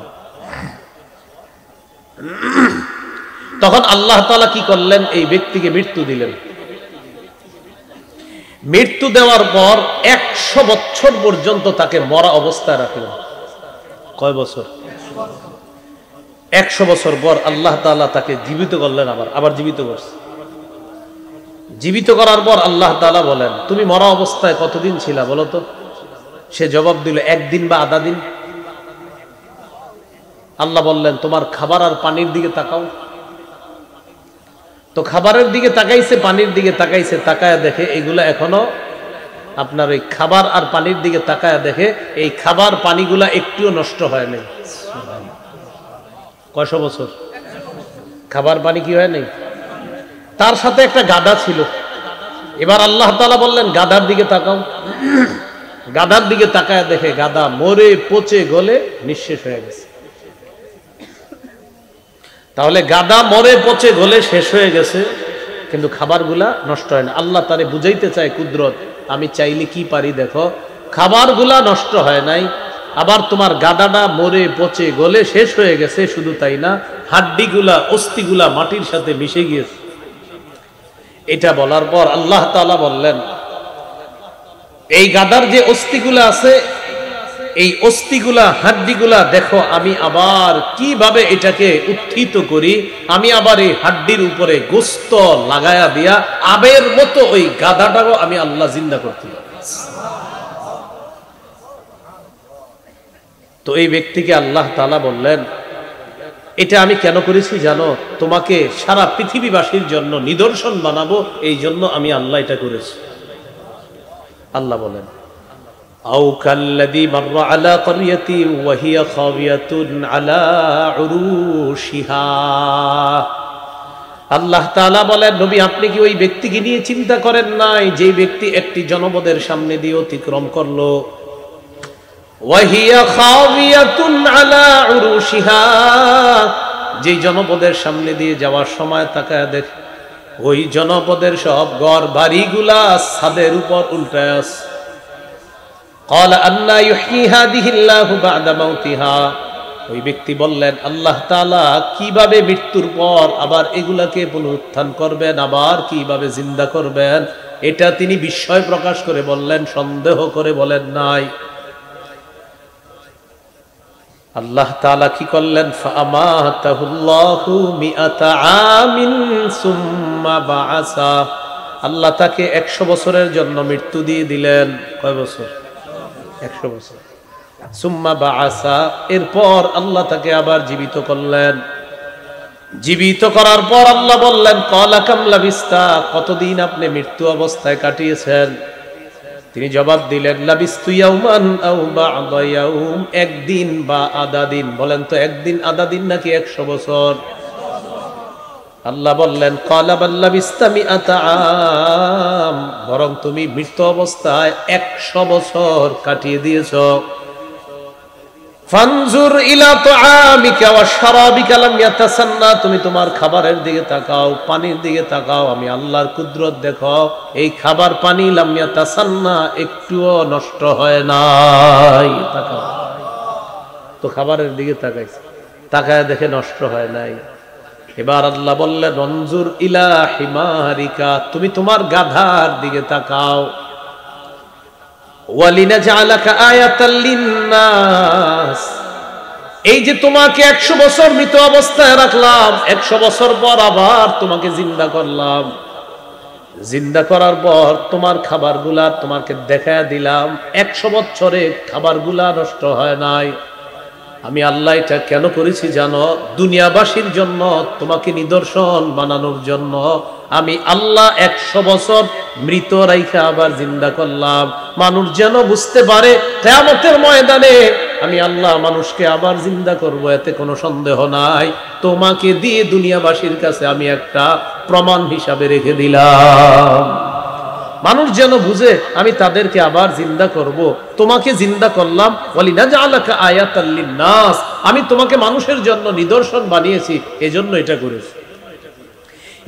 তখন আল্লাহ তাআলা কি করলেন? এই ব্যক্তিকে মৃত্যু দিলেন। মৃত্যু দেওয়ার পর 100 বছর পর্যন্ত তাকে মরা অবস্থায় রাখলেন। কয় বছর? 100 বছর পর আল্লাহ তাআলা তাকে জীবিত করলেন, আবার জীবিত করছে। জীবিত করার পর আল্লাহ তাআলা বলেন, তুমি মরা অবস্থায় কতদিন ছিলা বলো তো? সে জবাব দিল, 1 দিন বা আধা দিন। আল্লাহ বললেন, তোমার খাবার আর পানির দিকে তাকাও। তো খাবারের দিকে তাকাইছে, পানির দিকে তাকাইছে, তাকায়া দেখে এগুলা এখনো আপনার ওই খাবার আর পানির দিকে তাকায়া দেখে এই খাবার পানিগুলা একটুও নষ্ট হয় নাই। কয়শো বছর খাবার পানি কি হয় নাই? তার সাথে একটা গাধা ছিল। এবার আল্লাহ তাআলা বললেন, গাধার দিকে তাকাও। গাধার দিকে তাকায়া দেখে গাধা মরে পচে গলে নিঃশেষ হয়ে গেছে। তাহলে গাধা মরে পচে গলে শেষ হয়ে গেছে, কিন্তু খাবারগুলা নষ্ট হয় না। আল্লাহ তারে বুঝাইতে চায় কুদরত, আমি চাইলে কি পারি দেখো, খাবারগুলা নষ্ট হয় নাই, আবার তোমার গাধাটা মরে পচে গলে শেষ হয়ে গেছে। শুধু তাই না, হাড্ডিগুলা অস্থিগুলা মাটির সাথে মিশে গিয়েছে। এটা বলার পর আল্লাহ তাআলা বললেন, এই গাধার যে অস্থিগুলা আছে, এই অস্থিগুলা হাড্ডিগুলা দেখো, আমি আবার কিভাবে এটাকে উত্থিত করি, আমি আবার এই হাড্ডির উপরে গোস্ত লাগায়া দিয়া আবের মতো ওই গাধাটাও আমি আল্লাহ জিন্দা করতে পারি। তো এই ব্যক্তিকে আল্লাহ তাআলা বললেন, এটা আমি কেন করেছি জানো? তোমাকে সারা পৃথিবীবাসীর জন্য নিদর্শন বানাবো, এই জন্য আমি আল্লাহ এটা করেছি। আল্লাহ বলেন, আও কাল্লাযী মাররা আলা ক্বরিয়াতি ওয়া হিয়া খাবিয়াতুন আলা উরুশিহা। আল্লাহ তাআলা বলেন, নবী আপনি কি ওই ব্যক্তিকে নিয়ে চিন্তা করেন নাই, যে ব্যক্তি একটি জনপদের সামনে দিয়ে অতিক্রম করলো, ওয়া হিয়া খাবিয়াতুন আলা উরুশিহা, যে জনপদের সামনে দিয়ে যাওয়ার সময় তাকায় দেখে ওই জনপদের সব ঘর বাড়িগুলা ছাদের উপর উল্টায় আছে। ক্বালা আন্না ইউহয়ী হাযিহিল্লাহু বা'দা মাউতিহা। ওই ব্যক্তি বললেন, আল্লাহ তাআলা কিভাবে মৃত্যুর পর আবার এগুলাকে পুনরুত্থান করবেন, আবার কিভাবে জিন্দা করবেন, এটা তিনি বিস্ময় প্রকাশ করে বললেন, সন্দেহ করে বলেন নাই। আল্লাহ তাআলা কি করলেন? ফাআমাতাহুল্লাহু মিআতা আমিন সুম্মা বাআসা। আল্লাহ তাকে 100 বছরের জন্য মৃত্যু দিয়ে দিলেন। কয় বছর? 100 বছর। সুম্মা বাআসা, এরপর আল্লাহ তাকে আবার জীবিত করলেন। জীবিত করার পর আল্লাহ বললেন, ক্বালা কাম লাবিস্তা, কতদিন আপনি মৃত্যু অবস্থায় কাটিয়েছেন? তিনি জবাব দিলেন, লাবিস্তু ইয়াওমান আও বা'দা ইয়াওম, একদিন বা আধা দিন। বলেন তো, একদিন আধা দিন নাকি 100 বছর? আল্লাহ বললেন, ক্বালা বাল লাবিস্তা মিআতা আম, বরং তুমি মৃত্যু অবস্থায় 100 বছর কাটিয়ে দিয়েছো। ফানজুর ইলা তুআমিকা ওয়া শারাবিকা লাম ইয়াতাসান্না, তুমি তোমার খাবারের দিকে তাকাও, পানির দিকে তাকাও, আমি আল্লাহর কুদরত দেখো, এই খাবার পানি লাম ইয়াতাসান্না, একটুও নষ্ট হয় নাই। তাকাও তো, খাবারের দিকে তাকাইছে, তাকায় দেখে নষ্ট হয় নাই। এবার আল্লাহ বললেন, অনজুর ইলা হিমারিকা, তুমি তোমার গাধার দিকে তাকাও। ওয়ালিনাজআলাকা আয়াতাল লিন্নাস, এই যে তোমাকে 100 বছর মৃত অবস্থায় রাখলাম, 100 বছর পর আবার তোমাকে জিন্দা করলাম। জিন্দা করার পর তোমার খাবারগুলা তোমাকে দেখায় দিলাম, 100 বছরে খাবারগুলা নষ্ট হয় নাই। আমি আল্লাহ এটা কেন করেছি জানো? দুনিয়াবাসীর জন্য, তোমাকে নিদর্শন বানানোর জন্য। আমি আল্লাহ 100 বছর মৃত রাইখা আবার জিন্দা করলাম, মানুষ যেন বুঝতে পারে কিয়ামতের ময়দানে আমি আল্লাহ মানুষকে আবার জিন্দা করব, এতে কোনো সন্দেহ নাই। তোমাকে দিয়ে দুনিয়াবাসীর কাছে আমি একটা প্রমাণ হিসাবে রেখে দিলাম, মানুষ যেন বুঝে আমি তাদেরকে আবার জিন্দা করব। তোমাকে জিন্দা করলাম, ওয়ালিনাজআলাকা আয়াতাল লিন্নাস, আমি তোমাকে মানুষের জন্য নিদর্শন বানিয়েছি, এজন্য এটা করেছি।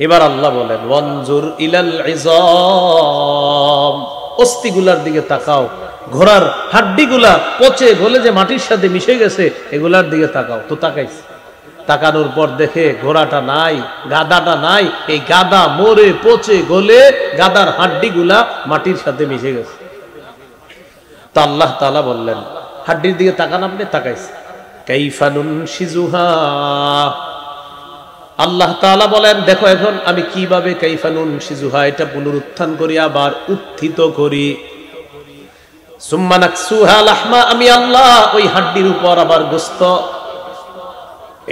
এবার আল্লাহ বলেন ওয়ানজুর ইলাল ইযাম, অস্থিগুলার দিকে তাকাও, ঘোড়ার হাড্ডিগুলা পচে গলে যে মাটির সাথে মিশে গেছে, এগুলার দিকে তাকাও। তো তাকাইছে, তাকানোর পর দেখে ঘোড়াটা নাই, গাদাটা নাই, এই গাদা মরে পচে গলে গাদার হাড্ডিগুলা মাটির সাথে মিশে গেছে। তো আল্লাহ তাআলা বললেন হাড্ডির দিকে তাকান, আপনি তাকাইছে, কাইফা নুনশিজুহা, আল্লাহ তাআলা বলেন দেখো এখন আমি কিভাবে কাইফা নুনশিজুহা এটা পুনরুত্থান করি, আবার উত্থিত করি। সুম্মা নাকসুহা লাহমা, আমি আল্লাহ ওই হাড্ডির উপর আবার গোশত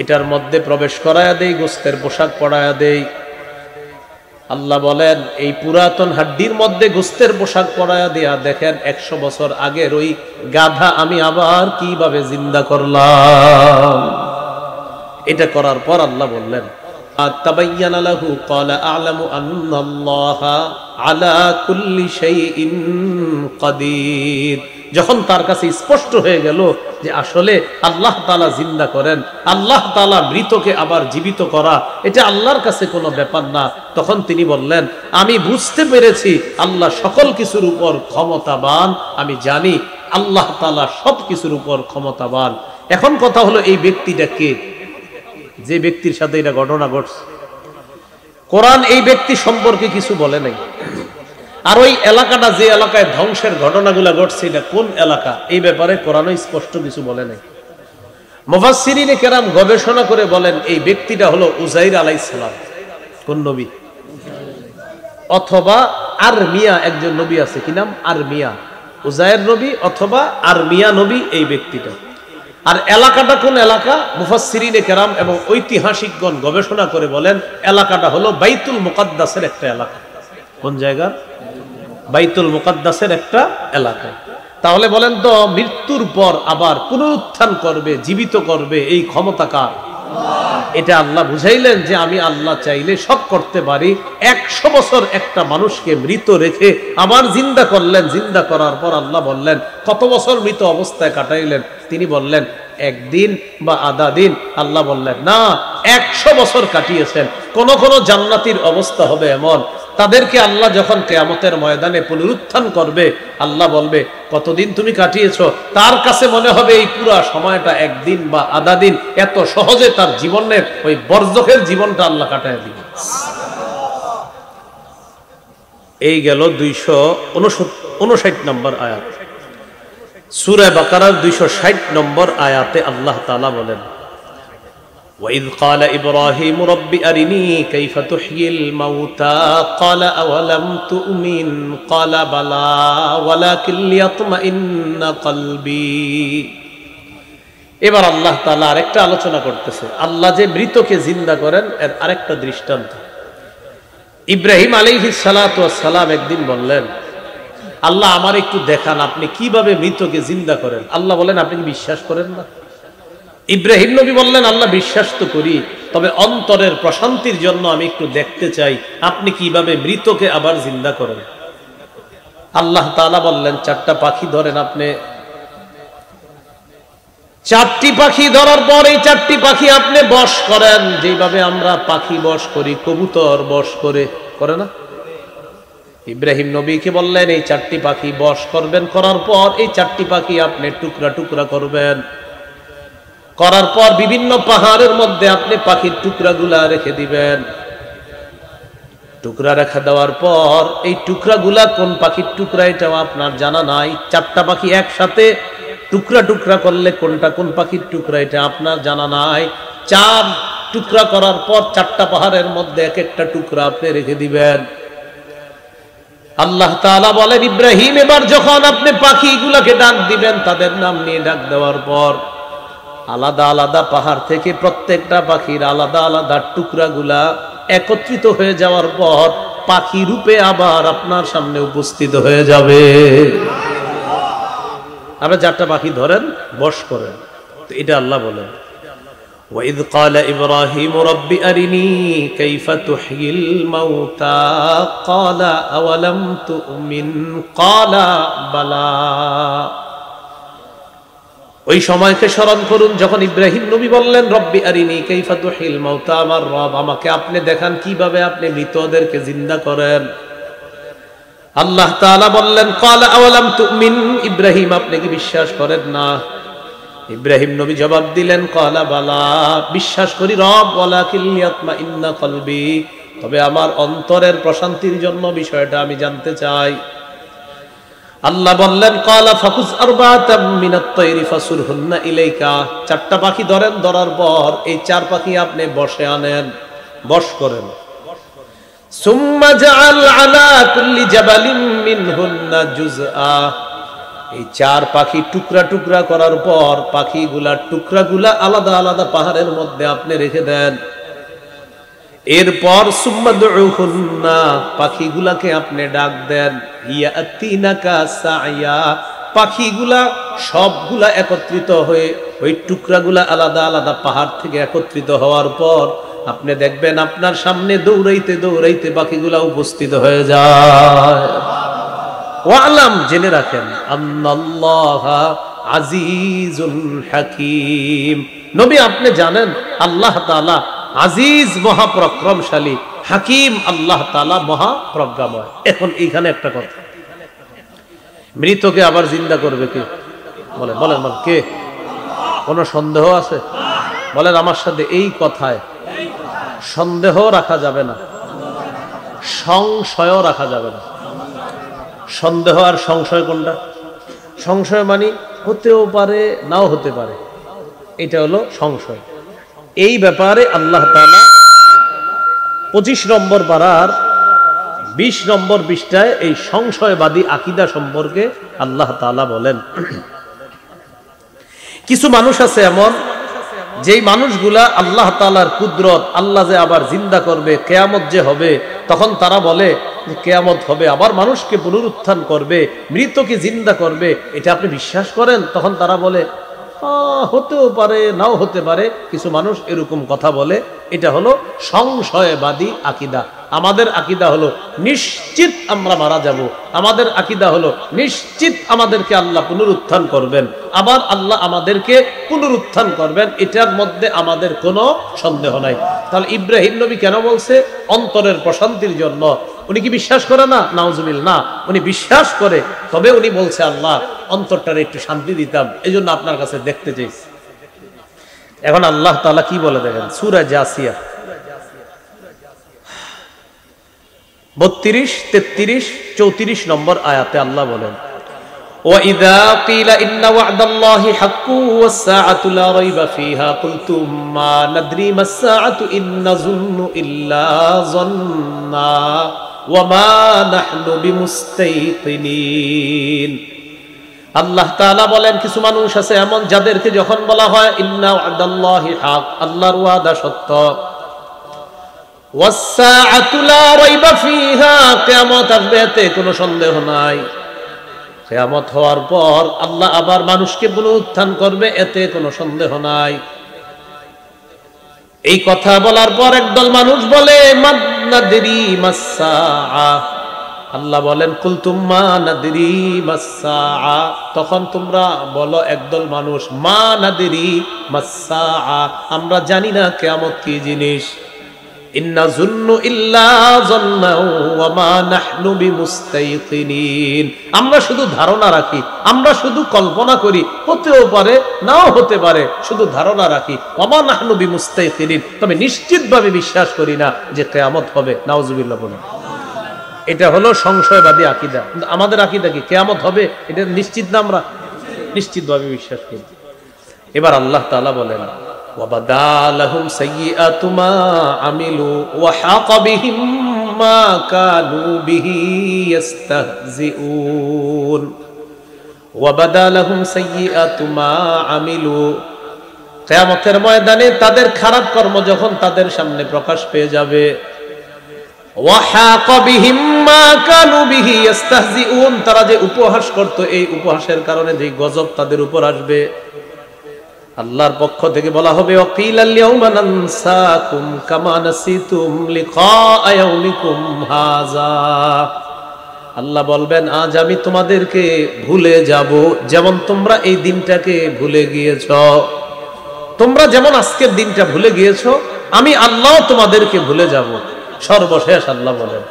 এটার মধ্যে প্রবেশ করায়া দেই, গোশতের পোশাক পরায়া দেই। আল্লাহ বলেন এই পুরাতন হাড্ডির মধ্যে গোশতের পোশাক পরায়া দেয়া, দেখেন 100 বছর আগের ওই গাধা আমি আবার কিভাবে জিন্দা করলাম। এটা করার পর আল্লাহ বললেন তাবায়্যানা লাহু ক্বালা আ'লামু আন্নাল্লাহা আলা কুল্লি শাইইন কাদির, যখন তার কাছে স্পষ্ট হয়ে গেল যে আসলে আল্লাহ তাআলা জিন্দা করেন, আল্লাহ তাআলা মৃতকে আবার জীবিত করা এটা আল্লাহর কাছে কোনো ব্যাপার না, তখন তিনি বললেন আমি বুঝতে পেরেছি আল্লাহ সকল কিছুর উপর ক্ষমতাবান, আমি জানি আল্লাহ তাআলা সব কিছুর উপর ক্ষমতাবান। এখন কথা হলো এই ব্যক্তিটা কে, যে ব্যক্তির সাথে এটা ঘটনা ঘটছে? কোরআন এই ব্যক্তি সম্পর্কে কিছু বলে নাই। আর ওই এলাকাটা যে এলাকায় ধ্বংসের ঘটনাগুলো ঘটছে এটা কোন এলাকা, এই ব্যাপারে কোরআনও স্পষ্ট কিছু বলে নাই। মুফাসসিরিনে কেরাম গবেষণা করে বলেন এই ব্যক্তিটা হলো উযাইর আলাইহিস সালাম। কোন নবী? অথবা আরমিয়া, একজন নবী আছে, কি নাম? আরমিয়া। উযাইর নবী অথবা আরমিয়া নবী এই ব্যক্তিটা। আর এলাকাটা কোন এলাকা? মুফাসসিরিনে কেরাম এবং ঐতিহাসিকগণ গবেষণা করে বলেন এলাকাটা হলো বাইতুল মুকাদ্দাসের একটা এলাকা। কোন জায়গা? বাইতুল মুকাদ্দাসের একটা এলাকা। তাহলে বলেন তো মৃত্যুর পর আবার পুনরুত্থান করবে, জীবিত করবে, এই ক্ষমতা কার? এটা আল্লাহ বুঝাইলেন যে আমি আল্লাহ চাইলে সব করতে পারি। 100 বছর একটা মানুষকে মৃত রেখে আবার জিন্দা করলেন। জিন্দা করার পর আল্লাহ বললেন কত বছর মৃত অবস্থায় কাটাইলেন? তিনি বললেন একদিন বা আধা দিন। আল্লাহ বললেন না, 100 বছর কাটিয়েছেন। কোন কোন জান্নাতীর অবস্থা হবে এমন, তাদেরকে আল্লাহ যখন কিয়ামতের ময়দানে পুনরুত্থান করবে, আল্লাহ বলবে কতদিন তুমি কাটিয়েছো? তার কাছে মনে হবে এই পুরো সময়টা একদিন বা আধা দিন। এত সহজে তার জীবনের ওই বর্জকের জীবনটা আল্লাহ কাটায় দিবে। এই গেল 259 নম্বর আয়াত। সূরা বাকারার 260 নম্বর আয়াতে আল্লাহ তাআলা বলেন وَإِذْ قَالَ إِبْرَاهِيمُ رَبِّ أَرِنِي كَيْفَ تُحْيِي الْمَوْتَى قَالَ أَوَلَمْ تُؤْمِنْ قَالَ بَلَى وَلَكِنْ لِيَطْمَئِنَّ قَلْبِي। এবার আল্লাহ তাআলা আরেকটা আলোচনা করতেছে। আল্লাহ যে মৃতকে জিন্দা করেন এর আরেকটা দৃষ্টান্ত। ইব্রাহিম আলাইহিস সালাতু ওয়াস সালাম একদিন বললেন আল্লাহ আমার একটু দেখান আপনি কিভাবে মৃতকে জিন্দা করেন। আল্লাহ বলেন আপনি কি বিশ্বাস করেন না? ইব্রাহিম নবী বললেন আল্লাহ বিশ্বাস তো করি, তবে অন্তরের প্রশান্তির জন্য আমি একটু দেখতে চাই আপনি কিভাবে মৃতকে আবার জিন্দা করেন। আল্লাহ তাআলা বললেন 4টা পাখি ধরেন। আপনি 4টি পাখি ধরার পর এই 4টি পাখি আপনি বশ করেন, যেভাবে আমরা পাখি বশ করি, কবুতর বশ করে না? ইব্রাহিম নবীকে বললেন এই 4টি পাখি বশ করবেন। করার পর এই 4টি পাখি আপনি টুকরা টুকরা করবেন। করার পর বিভিন্ন পাহাড়ের মধ্যে আপনি পাখির টুকরাগুলা রেখে দিবেন। টুকরা রেখে দেওয়ার পর এই টুকরাগুলা কোন পাখির টুকরা এটাও আপনার জানা নাই। 4টা পাখি একসাথে টুকরা টুকরা করলে কোনটা কোন পাখির টুকরা এটা আপনার জানা নাই। 4 টুকরা করার পর 4টা পাহাড়ের মধ্যে এক একটা টুকরা আপনি রেখে দিবেন। আল্লাহ তাআলা বলেন ইব্রাহিম এবার যখন আপনি পাখিগুলাকে ডাক দিবেন, তাদের নাম নিয়ে ডাক দেওয়ার পর আলাদা আলাদা পাহাড় থেকে প্রত্যেকটা পাখির আলাদা আলাদা টুকরাগুলা একত্রিত হয়ে যাওয়ার পর পাখি রূপে আবার আপনার সামনে উপস্থিত হয়ে যাবে। আপনি 4টা পাখি ধরেন, বশ করেন। তো এটা আল্লাহ বলেন, وَإِذْ قَالَ إِبْرَاهِيمُ رَبِّ أَرِنِي كَيْفَ تُحْيِي الْمَوْتَى قَالَ أَوَلَمْ تُؤْمِنْ قَالَ بَلَى। ওই সময়কে স্মরণ করুন যখন ইব্রাহিম নবী বললেন, রব্বি আরিনি কাইফা তুহিল মাউতা, আমার রব আমাকে আপনি দেখান কিভাবে আপনি মৃতদেরকে জিন্দা করেন। আল্লাহ তাআলা বললেন, ক্বালা আওয়ালাম তুমিন, ইব্রাহিম আপনি কি বিশ্বাস করেন না? ইব্রাহিম নবী জবাব দিলেন, ক্বালা বালা, বিশ্বাস করি রব, ওয়ালাকিন লিয়াতমাইন্না কলবি, তবে আমার অন্তরের প্রশান্তির জন্য বিষয়টা আমি জানতে চাই। আল্লাহ বললেন, ক্বালা ফাকুজ আরবাতাম মিনাত তায়রি ফাসুরহুন্না ইলাইকা, 4টা পাখি ধরেন, ধরার পর এই 4 পাখি আপনি বশে আনেন, বশ করেন। সুম্মা জাআল আলা কুল্লি জাবালিন মিনহুন্না জুজআ, এই 4 পাখি টুকরা টুকরা করার পর পাখিগুলা টুকরাগুলা আলাদা আলাদা পাহাড়ের মধ্যে আপনি রেখে দেন। এরপর সুম্মা দুউহুন্না, পাখিগুলাকে আপনি ডাক দেন, ইয়াতিনাকা সায়া, পাখিগুলা সবগুলা একত্রিত হয়ে ওই টুকরাগুলা আলাদা আলাদা পাহাড় থেকে একত্রিত হওয়ার পর আপনি দেখবেন আপনার সামনে দৌড়াইতে দৌড়াইতে পাখিগুলা উপস্থিত হয়ে যায়। ওয়ালাম, জেনে রাখেন, আন্নাল্লাহা আজিজুল হাকীম, নবী আপনি জানেন আল্লাহ তাআলা আজিজ মহাপরাক্রমশালী, হাকিম আল্লাহ তাআলা মহাপ্রজ্ঞাময়। এখন এইখানে একটা কথা, মৃতকে আবার জিন্দা করবে কে? বলেন বলেন বলেন, কে? কোনো সন্দেহ আছে? বলেন আমার সাথে, এই কথায় সন্দেহ রাখা যাবে না, সংশয়ও রাখা যাবে না। সন্দেহ আর সংশয় কোনটা? সংশয় মানে হতেও পারে নাও হতে পারে, এটা হলো সংশয়। এই ব্যাপারে আল্লাহ তাআলা 25 নম্বর পারার 20 নম্বর পৃষ্ঠায় এই সংশয়বাদী আকীদা সম্পর্কে আল্লাহ তাআলা বলেন, কিছু মানুষ আছে এমন, যেই মানুষগুলা আল্লাহ তাআলার কুদরত, আল্লাহ যে আবার জিন্দা করবে, কিয়ামত যে হবে, তখন তারা বলে কিয়ামত হবে, আবার মানুষকে পুনরুত্থান করবে, মৃতকে জিন্দা করবে, এটা আপনি বিশ্বাস করেন? তখন তারা বলে হতেও পারে নাও হতে পারে। কিছু মানুষ এরকম কথা বলে, এটা হলো সংশয়বাদী আকীদা। আমাদের আকীদা হলো নিশ্চিত আমরা মারা যাব, আমাদের আকীদা হলো নিশ্চিত আমাদেরকে আল্লাহ পুনরুত্থান করবেন, আবার আল্লাহ আমাদেরকে পুনরুত্থান করবেন, এটার মধ্যে আমাদের কোনো সন্দেহ নাই। তাহলে ইব্রাহিম নবী কেন বলছে? অন্তরের প্রশান্তির জন্য। উনি কি বিশ্বাস করে না? নাউজুবিল্লাহ, না, উনি বিশ্বাস করে, তবে উনি বলছে আল্লাহ অন্তরটারে একটু শান্তি দিতাম, এই জন্য আপনার কাছে দেখতে চাইছি। এখন আল্লাহ তাআলা কি বলে দেখেন, সূরা জাসিয়া 32, 33, 34 নম্বর আয়াতে আল্লাহ বলেন, وَإِذَا قِيلَ إِنَّ وَعْدَ اللَّهِ حَقٌّ وَالسَّاعَةُ لَا رَيْبَ فِيهَا قُلْتُم مَّا نَدْرِي مَا السَّاعَةُ إِن نَّظُنُّ إِلَّا ظَنًّا وَمَا نَحْنُ بِمُسْتَيْقِنِينَ। আল্লাহ তাআলা বলেন, কিছু মানুষ আছে এমন, যাদেরকে যখন বলা হয় ইন্না ওয়াদাল্লাহি হক, আল্লাহর ওয়াদা সত্য, ওয়াস-সাআতু লা রাইবা ফিহা, কিয়ামত আসবে, এতে কোনো সন্দেহ নাই, কিয়ামত হওয়ার পর আল্লাহ আবার মানুষকে পুনরুত্থান করবে, এতে কোনো সন্দেহ নাই। এই কথা বলার পর একদল মানুষ বলে মা নাদরি মাস-সাআ, আল্লাহ বলেন কুলতুম মা নাদরি মাস-সাআ, তখন তোমরা বলো একদল মানুষ মা নাদরি মাস-সাআ, আমরা জানি না কিয়ামত কি জিনিস। ইন্না যুন্নু ইল্লা যন্না ওয়া মা নাহনু বিমুস্তাইকিনিন, আমরা শুধু ধারণা রাখি, আমরা শুধু কল্পনা করি, হতেও পারে নাও হতে পারে, শুধু ধারণা রাখি। ওয়া মা নাহনু বিমুস্তাইকিনিন, তবে নিশ্চিতভাবে বিশ্বাস করি না যে কিয়ামত হবে। নাউজুবিল্লাহ বলুন। এটা হলো সংশয়বাদী আকীদা। আমাদের আকীদা কি? কিয়ামত হবে, এটা নিশ্চিত না, আমরা নিশ্চিতভাবে বিশ্বাস করি। এবার আল্লাহ তাআলা বলেন, وَبَدَا لَهُمْ سَيِّئَاتُ مَا عَمِلُوا وَحَاقَ بِهِم مَّا كَانُوا بِهِ يَسْتَهْزِئُونَ। وَبَدَا لَهُمْ سَيِّئَاتُ مَا عَمِلُوا, কিয়ামতের ময়দানে তাদের খারাপ কর্ম যখন তাদের সামনে প্রকাশ পেয়ে যাবে, ওয়াহাকা বিহিম মা কানু বিহি ইস্তাহজিউন, তারা যে উপহাস করত এই উপহাসের কারণে যে গজব তাদের উপর আসবে, আল্লাহর পক্ষ থেকে বলা হবে ওয়াকিলাল ইয়াউমা নানসাকুম কামা নাসিতুম লিকা ইয়াউমিকুম হাযা, আল্লাহ বলবেন আজ আমি তোমাদেরকে ভুলে যাব যেমন তোমরা এই দিনটাকে ভুলে গিয়েছো। তোমরা যেমন আজকের দিনটা ভুলে গিয়েছো, আমি আল্লাহ তোমাদেরকে ভুলে যাব। সর্বশেষ আল্লাহ বলেন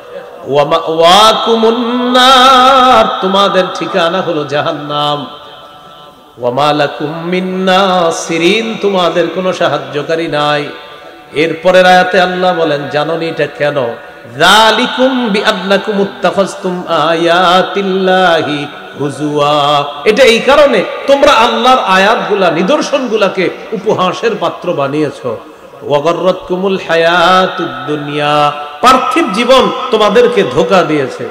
ওয়া মাওয়াকুমুন নার, তোমাদের ঠিকানা হলো জাহান্নাম। ওয়া মা লাকুম মিন নাসিরিন, তোমাদের কোনো সাহায্যকারী নাই। এরপরের আয়াতে আল্লাহ বলেন জানোনি এটা কেন? যালিকুম বিআন্নাকুম ইত্তাখাযতুম আয়াতিল্লাহি হুজুয়া, এটা এই কারণে তোমরা আল্লাহর আয়াতগুলা নিদর্শনগুলাকে উপহাসের পাত্র বানিয়েছো। ওয়াগাররাতকুমুল হায়াতুদ দুনিয়া, পার্থিব জীবন তোমাদেরকে ধোঁকা দিয়েছে।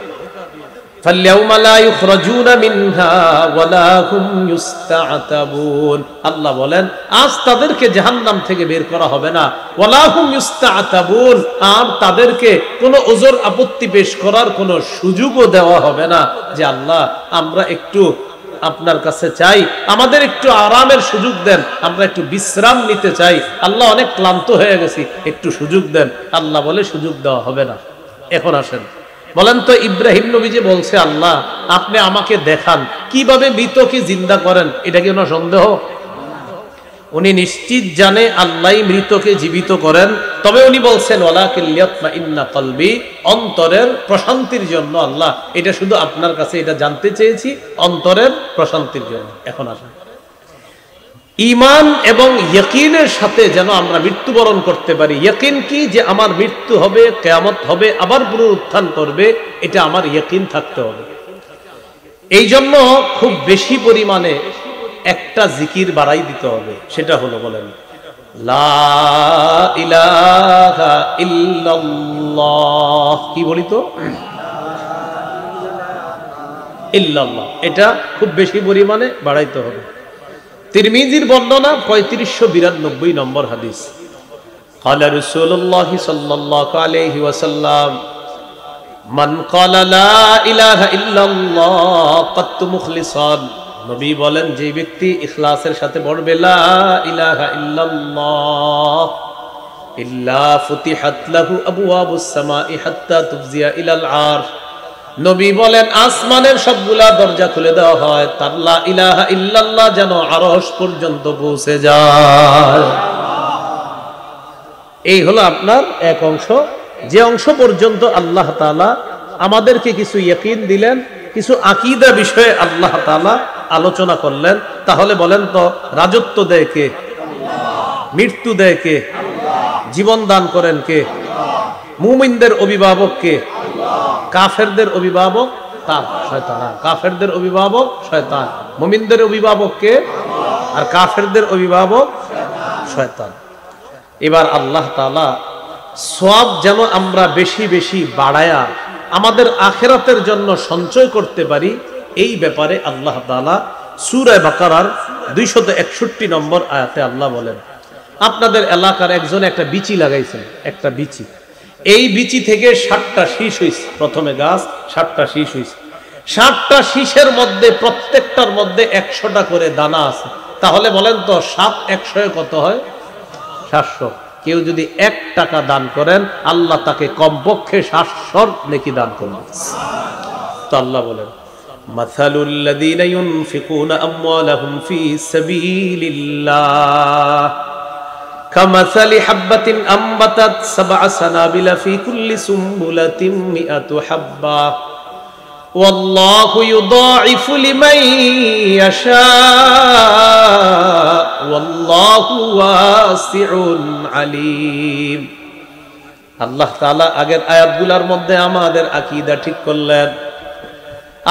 ফালইয়াউমা লা ইখরাজুনা মিনহা ওয়ালা হুম ইস্তাআতাবুন, আল্লাহ বলেন আজ তাদেরকে জাহান্নাম থেকে বের করা হবে না, ওয়ালা হুম ইস্তাআতাবুন, আর তাদেরকে কোনো ওজর আপত্তি পেশ করার কোনো সুযোগও দেওয়া হবে না যে আল্লাহ আমরা একটু আপনার কাছে চাই, আমাদের একটু আরামের সুযোগ দেন, আমরা একটু বিশ্রাম নিতে চাই, আল্লাহ অনেক ক্লান্ত হয়ে গেছি, একটু সুযোগ দেন। আল্লাহ বলে সুযোগ দেওয়া হবে না। এখন আসেন, বলেন তো ইব্রাহিম নবী যে বলছে আল্লাহ আপনি আমাকে দেখান কিভাবে মৃতকে জিন্দা করেন, এটা কি ওনার সন্দেহ? উনি নিশ্চিত জানে আল্লাহ মৃতকে জীবিত করেন, তবে উনি বলছেন ওয়ালাকিন লিয়াতমাইন্না কলবি, অন্তরের প্রশান্তির জন্য আল্লাহ এটা শুধু আপনার কাছে এটা জানতে চেয়েছি, অন্তরের প্রশান্তির জন্য। এখন আসেন, ঈমান এবং ইয়াকিনের সাথে যেন আমরা মৃত্যুবরণ করতে পারি। ইয়াকিন কি? যে আমার মৃত্যু হবে, কিয়ামত হবে, আবার পুনরুত্থান করবে, এটা আমার ইয়াকিন থাকতে হবে। এই জন্য খুব বেশি পরিমাণে একটা জিকির বাড়াই দিতে হবে, সেটা হলো বলেন লা ইলাহা ইল্লাল্লাহ। কি বলি তো? ইল্লাল্লাহ, এটা খুব বেশি পরিমাণে বাড়াইতে হবে। তিরমিজির বর্ণনা ৩৫৯২ নম্বর হাদিস, ক্বালা রাসূলুল্লাহ সাল্লাল্লাহু আলাইহি ওয়াসাল্লাম মান ক্বালা লা ইলাহা ইল্লাল্লাহ কাত্তু মুখলিসান, নবী বলেন যে ব্যক্তি ইখলাসের সাথে পড়বে লা ইলাহা ইল্লাল্লাহ ইল্লা ফুতিহাত লাহু আবওয়াবুস সামাই হাত্তা তুফজিয়া ইলাল আরশ, নবী বলেন আসমানের সবগুলা দরজা খুলে দেওয়া হয়, তার লা ইলাহা ইল্লাল্লাহ যেন আরশ পর্যন্ত পৌঁছে যায়। এই হলো আপনার এক অংশ, যে অংশ পর্যন্ত আল্লাহ তাআলা আমাদেরকে কিছু ইয়াকিন দিলেন, কিছু আকীদা বিষয়ে আল্লাহ তাআলা আলোচনা করলেন। তাহলে বলেন তো রাজত্ব দেয় কে? মৃত্যু দেয় কে? জীবন দান করেন কে? মুমিনদের অভিভাবক কে? কাফেরদের অভিভাবক শয়তান। কাফেরদের অভিভাবক শয়তান, মুমিনদের অভিভাবক কে? আর কাফেরদের অভিভাবক শয়তান। এবার আল্লাহ তাআলা সওয়াব যেন আমরা বেশি বেশি বাড়ায়া আমাদের আখিরাতের জন্য সঞ্চয় করতে পারি, এই ব্যাপারে আল্লাহ তাআলা সূরা বাকারার 261 নম্বর আয়াতে আল্লাহ বলেন আপনাদের এলাকার একজন একটা বিচি লাগাইছেন, একটা বিচি, এই বিচি থেকে 60টা শীষ হইছে, প্রথমে গাছ 60টা শীষ হইছে, 60টা শীষের মধ্যে প্রত্যেকটার মধ্যে 100টা করে দানা আছে। তাহলে বলেন তো 7 100 কত হয়? 700। কেউ যদি 1 টাকা দান করেন আল্লাহ তাকে কমপক্ষে 700 নেকি দান করবেন। তো আল্লাহ বলেন মাসালুল লাযীনা ইউনফিকুনা আমওয়ালাহুম ফী সাবিলিল্লাহ কামাসালি হাববাতিন আমবাতাত সাবআ সানাবিলা ফী কুল্লি সুম্বুলাতিন মিআতু হাব্বা ওয়াল্লাহু ইউদাঈফু লিমান ইয়াশা ওয়াল্লাহু ওয়াসিউন আলীম। আল্লাহ তাআলা আগের আয়াতগুলোর মধ্যে আমাদের আকীদা ঠিক করলেন।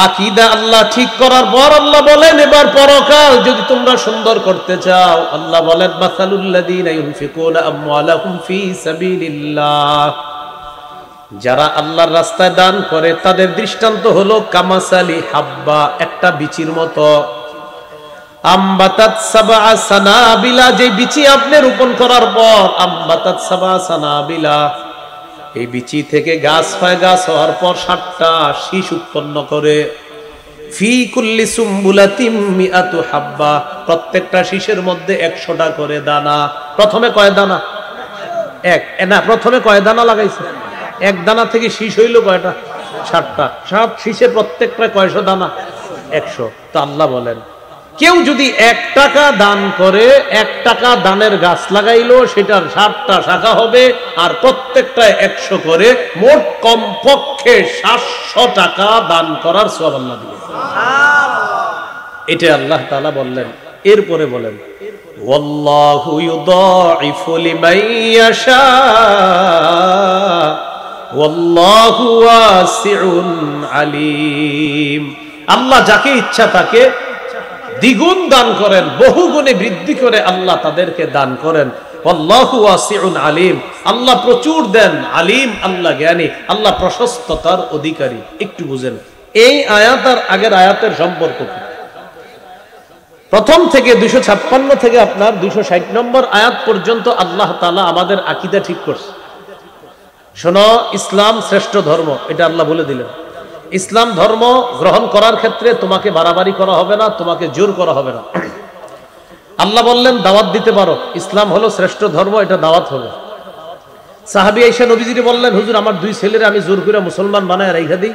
আকীদা আল্লাহ ঠিক করার পর আল্লাহ বলেন এবার পরকাল যদি তোমরা সুন্দর করতে চাও, আল্লাহ বলেন মাসালুল লাযীনা ইউনফিকুনা আমওয়ালাহুম ফী সাবিলিল্লাহ, যারা আল্লাহর রাস্তায় দান করে তাদের দৃষ্টান্ত হলো কামাসালি হাব্বা, একটা বিচির মতো, আম্বাতাত সাবআ সানাবিলা, যে বিচি আপনি রোপণ করার পর আম্বাতাত সাবআ সানাবিলা, এই বিচি থেকে গাছ হয়, গাছ হওয়ার পর 7টা শীষ উৎপন্ন করে। ফি কুল্লি সুম্বুলাতিম মিআতু হাব্বা, প্রত্যেকটা শীষের মধ্যে 100টা করে দানা। প্রথমে কয় দানা? এক না, প্রথমে কয় দানা লাগাইছে? এক দানা থেকে শীষ হইল কয়টা? 7টা। 7 শীষে প্রত্যেকটা কয়শো দানা? 100। তো আল্লাহ বলেন, কেউ যদি 1 টাকা দান করে, 1 টাকা দানের গাছ লাগাইলো, সেটার 7টা শাখা হবে, আর প্রত্যেকটা 100 করে, মোট কমপক্ষে 700 টাকা দান করার সওয়াব আল্লাহ দিবেন। এটা আল্লাহ তাআলা বললেন। এরপরে বলেন, ওয়াল্লাহু ইউদাইফু লিমান ইয়াশা ওয়াল্লাহু ওয়াসিউন আলিম। আল্লাহ যাকে ইচ্ছা তাকে দ্বিগুণ দান করেন, বহুগুণে বৃদ্ধি করে আল্লাহ তাদেরকে দান করেন। আল্লাহু ওয়াসিউন আলিম, আল্লাহ প্রচুর দেন, আলিম আল্লাহ জ্ঞানী, আল্লাহ প্রশস্ততার অধিকারী। একটু বুঝেন এই আয়াত আর আগের আয়াতের সম্পর্ক কি। প্রথম থেকে 256 থেকে আপনার 260 নম্বর আয়াত পর্যন্ত আল্লাহ তাআলা আমাদের আকীদা ঠিক করছে। শোনো, ইসলাম শ্রেষ্ঠ ধর্ম, এটা আল্লাহ বলে দিলেন। ইসলাম ধর্ম গ্রহণ করার ক্ষেত্রে তোমাকে বাড়াবাড়ি করা হবে না, তোমাকে জোর করা হবে না। আল্লাহ বললেন দাওয়াত দিতে পারো, ইসলাম হলো শ্রেষ্ঠ ধর্ম, এটা দাওয়াত হবে। সাহাবী আয়েশা নবীজিকে বললেন, হুজুর আমার 2 ছেলেরে আমি জোর করে মুসলমান বানায় রাইখা দিই।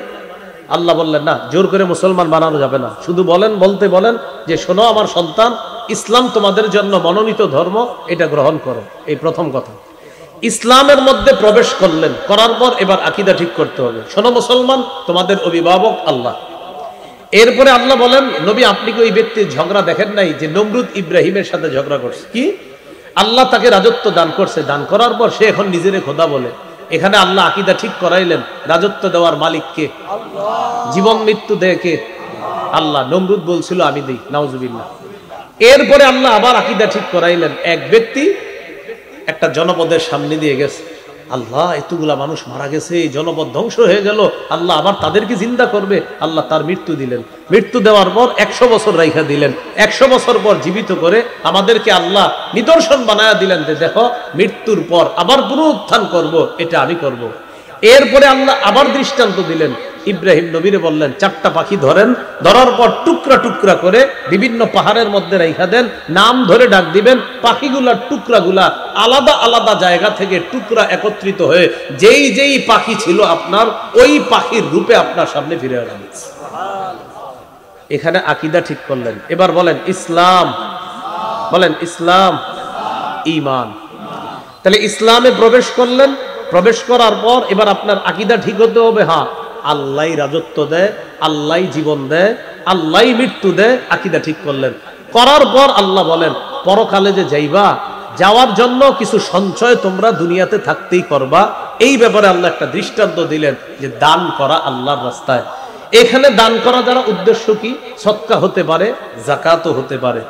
আল্লাহ বললেন না, জোর করে মুসলমান বানানো যাবে না। শুধু বলতে বলেন যে শোনো আমার সন্তান, ইসলাম তোমাদের জন্য মনোনীত ধর্ম, এটা গ্রহণ করো। এই প্রথম কথা। ইসলামের মধ্যে প্রবেশ করলেন, করার পর এবার আকীদা ঠিক করতে হবে। শোনো মুসলমান, তোমাদের অভিভাবক আল্লাহ। এরপরে আল্লাহ বলেন, নবী আপনি কি ওই ব্যক্তির ঝগড়া দেখেন নাই যে নমরুদ ইব্রাহিমের সাথে ঝগড়া করছে? কি আল্লাহ তাকে রাজত্ব দান করছে, দান করার পর সে এখন নিজেরে খোদা বলে। এখানে আল্লাহ আকীদা ঠিক করাইলেন, রাজত্ব দেওয়ার মালিক কে? জীবন মৃত্যু দেয় কে? আল্লাহ। নমরুদ বলছিল আমি দেই, নাউজুবিল্লাহ। এরপরে আল্লাহ আবার আকীদা ঠিক করাইলেন, এক ব্যক্তি একটা জনপদের সামনে দিয়ে গেছে, আল্লাহ এতগুলা মানুষ মারা গেছে, জনপদ ধ্বংস হয়ে গেল, আল্লাহ আবার তাদেরকে জিন্দা করবে। আল্লাহ তার মৃত্যু দিলেন। মৃত্যু দেওয়ার পর 100 বছর রাইখা দিলেন। 100 বছর পর জীবিত করে আমাদেরকে আল্লাহ নিদর্শন বানায়া দিলেন যে দেখো মৃত্যুর পর আবার পুনরুত্থান করব, এটা আমি করব। এরপরে আল্লাহ আবার দৃষ্টান্ত দিলেন। ইব্রাহিম নবীরে বললেন 4টা পাখি ধরেন, ধরার পর টুকরা টুকরা করে বিভিন্ন পাহাড়ের মধ্যে রাইখা দেন, নাম ধরে ডাক দিবেন। পাখিগুলার টুকরাগুলা আলাদা আলাদা জায়গা থেকে টুকরা একত্রিত হয়ে যেই যেই পাখি ছিল আপনার, ওই পাখির রূপে আপনার সামনে ফিরে আসবে। এখানে আকীদা ঠিক করলেন। এবার বলেন ইসলাম, বলেন ইসলাম, ঈমান। তাহলে ইসলামে প্রবেশ করলেন, প্রবেশ করার পর এবার আপনার আকীদা ঠিক হতে হবে, হ্যাঁ আল্লাহই রাজত্ব দেয়, আল্লাহই জীবন দেয়, আল্লাহই মৃত্যু দেয়। আকীদা ঠিক করলেন, করার পর আল্লাহ বলেন পরকালে যে যাইবা, যাওয়ার জন্য কিছু সঞ্চয় তোমরা দুনিয়াতে থাকতেই করবা। এই ব্যাপারে আল্লাহ একটা দৃষ্টান্ত দিলেন যে দান করা আল্লাহর রাস্তায়। এখানে দান করা দ্বারা উদ্দেশ্য কি? সদকা হতে পারে, যাকাতও হতে পারে।